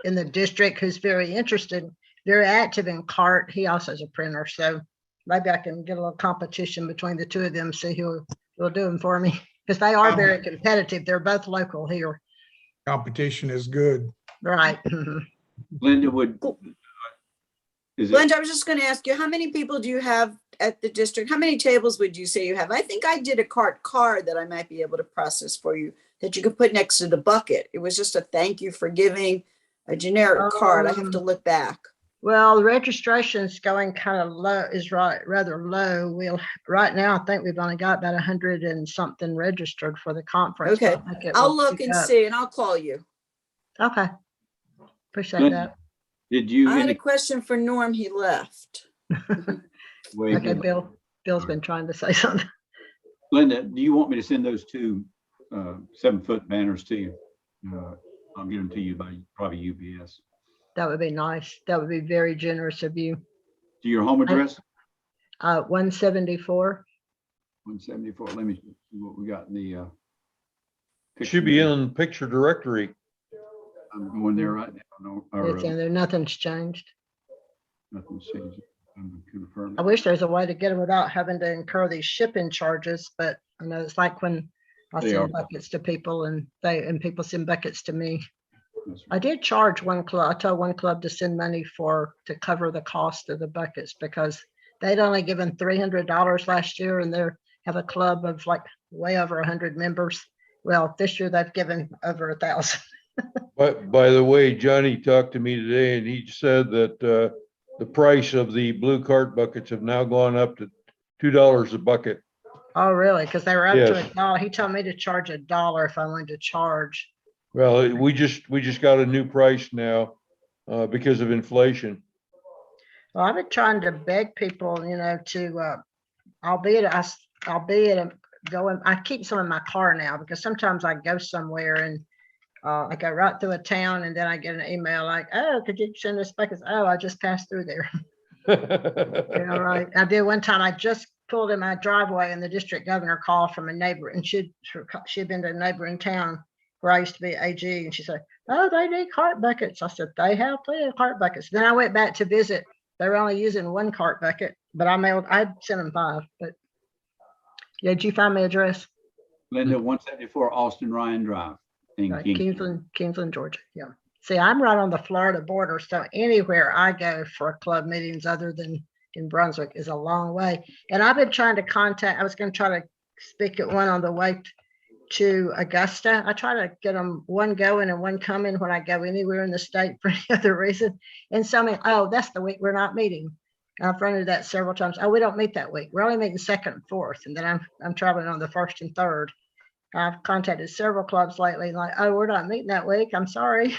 in the district who's very interested, very active in CART. He also is a printer, so maybe I can get a little competition between the 2 of them, see who will do them for me, because they are very competitive. They're both local here. Competition is good. Right. Glenda would. Is it? Glenda, I was just going to ask you, how many people do you have at the district? How many tables would you say you have? I think I did a card that I might be able to process for you that you could put next to the bucket. It was just a thank you for giving, a generic card. I have to look back. Well, the registration's going kind of low, rather low. Right now, I think we've only got about 100 and something registered for the conference. Okay, but I think it I'll will look pick and up. see and I'll call you. Okay. Appreciate Glenda, that. Did you? I had a question for Norm. He left. Okay, Bill's been trying to say something. Glenda, do you want me to send those 2 7-foot banners to you? I'll get them to you by probably UPS. That would be nice. That would be very generous of you. To your home address? 174. 174. Let me see what we got in the. Should be in picture directory. I'm going there right now. No, or, It's in there. Nothing's changed. nothing's changed. I'm confirming. I wish there's a way to get them without having to incur these shipping charges, but I know it's like when I They are. send buckets to people and people send buckets to me. That's I did charge one club. I told one club to send money to cover the cost of the buckets because they'd only given $300 last year, and they have a club of like way over 100 members. Well, this year they've given over 1,000. But by the way, Johnny talked to me today and he said that the price of the blue cart buckets have now gone up to $2 a bucket. Oh, really? Because they were up to Yes. $1. He told me to charge $1 if I wanted to charge. Well, we just got a new price now because of inflation. Well, I've been trying to beg people, to, I keep some in my car now because sometimes I go somewhere and I go right through a town and then I get an email like, oh, could you send us buckets? Oh, I just passed through there. Yeah, right. I did one time. I just pulled in my driveway and the district governor called from a neighbor, and she'd been to a neighboring town where I used to be AG, and she said, oh, they need cart buckets. I said, they have plenty of cart buckets. Then I went back to visit. They were only using 1 cart bucket, but I'd sent them 5. But yeah, did you find my address? Glenda, 174 Austin Ryan Drive in Right, Kingston. Kingsland, Georgia. Yeah. See, I'm right on the Florida border, so anywhere I go for club meetings other than in Brunswick is a long way. And I've been trying to I was going to try to speak at one on the way to Augusta. I try to get them one going and one coming when I go anywhere in the state for any other reason. And so many, oh, that's the week we're not meeting. I've run into that several times. Oh, we don't meet that week. We're only meeting 2nd and 4th. And then I'm traveling on the 1st and 3rd. I've contacted several clubs lately, like, oh, we're not meeting that week. I'm sorry.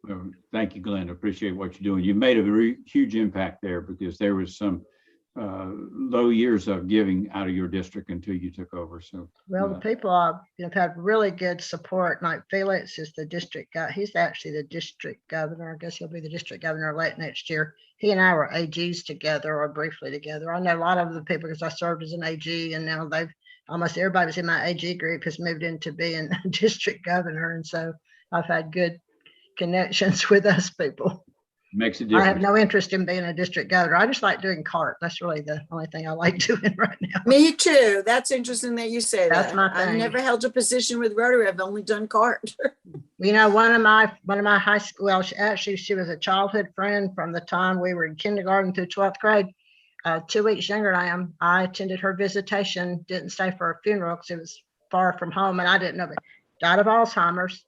Well, thank you, Glenn. Appreciate what you're doing. You made a very huge impact there because there was some low years of giving out of your district until you took over. So, Well, the people have had really good support. Like Felix is the district guy. He's actually the district governor. I guess he'll be the district governor late next year. He and I were AGs together or briefly together. I know a lot of the people because I served as an AG, and now almost everybody was in my AG group has moved into being a district governor. And so I've had good connections with us people. makes a I have difference. no interest in being a district governor. I just like doing CART. That's really the only thing I like doing right now. Me too. That's interesting that you say That's that. my I've thing. never held a position with Rotary. I've only done CART. You know, one of my high school, well, she was a childhood friend from the time we were in kindergarten through 12th grade. 2 weeks younger than I am. I attended her visitation, didn't stay for her funeral because it was far from home and I didn't know, but died of Alzheimer's.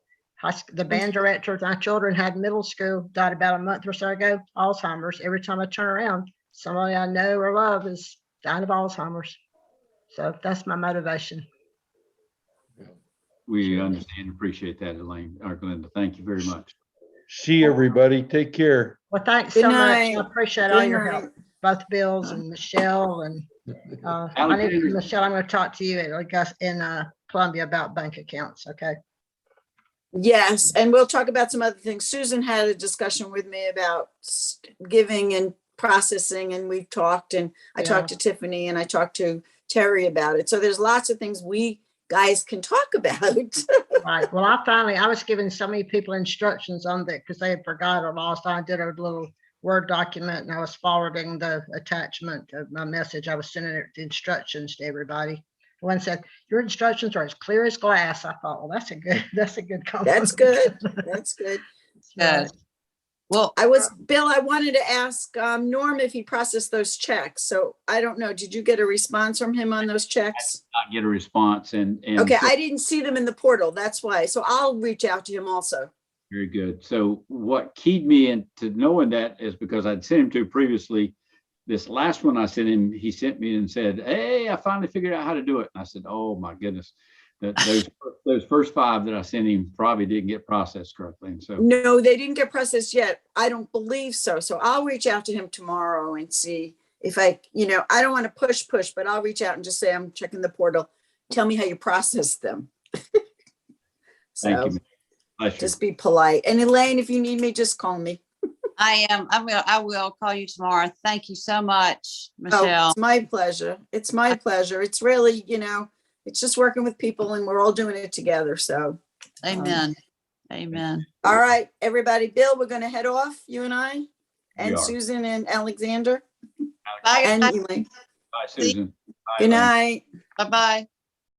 The band director of my children had middle school, died about a month or so ago, Alzheimer's. Every time I turn around, somebody I know or love is dying of Alzheimer's. So that's my motivation. We understand and appreciate that, Elaine or Glenda. Thank you very much. See everybody. Take care. Well, thanks Good so much. night. I appreciate all Good your night. help, both Bills and Michelle. And I need Alexander. Michelle, I'm going to talk to you in Columbia about bank accounts. Okay. Yes, and we'll talk about some other things. Susan had a discussion with me about giving and processing, and we've talked, and I talked to Tiffany and I talked to Terry about it. So there's lots of things we guys can talk about. Right. Well, I was giving so many people instructions on that because they had forgot or lost. I did a little Word document and I was forwarding the attachment of my message. I was sending it the instructions to everybody. One said, your instructions are as clear as glass. I thought, well, that's a good compliment. That's good. That's good. Good. Well, Bill, I wanted to ask Norm if he processed those checks. So I don't know. Did you get a response from him on those checks? Not get a response and Okay, so- I didn't see them in the portal. That's why. So I'll reach out to him also. Very good. So what keyed me into knowing that is because I'd sent him to previously. This last one I sent him, he sent me and said, hey, I finally figured out how to do it. And I said, oh my goodness, those first 5 that I sent him probably didn't get processed correctly. And so No, they didn't get processed yet. I don't believe so. So I'll reach out to him tomorrow and see if I don't want to push, but I'll reach out and just say, I'm checking the portal. Tell me how you process them. thank you. Bless you. Just be polite. And Elaine, if you need me, just call me. I will call you tomorrow. Thank you so much, Oh, Michelle. it's my pleasure. It's my pleasure. It's really, it's just working with people and we're all doing it together. So. Amen. Amen. All right, everybody. Bill, we're going to head off, you and I, and are. Susan and Alexander Bye, and guys. Elaine. Bye, Susan. Bye, Good Elaine. night. Bye-bye.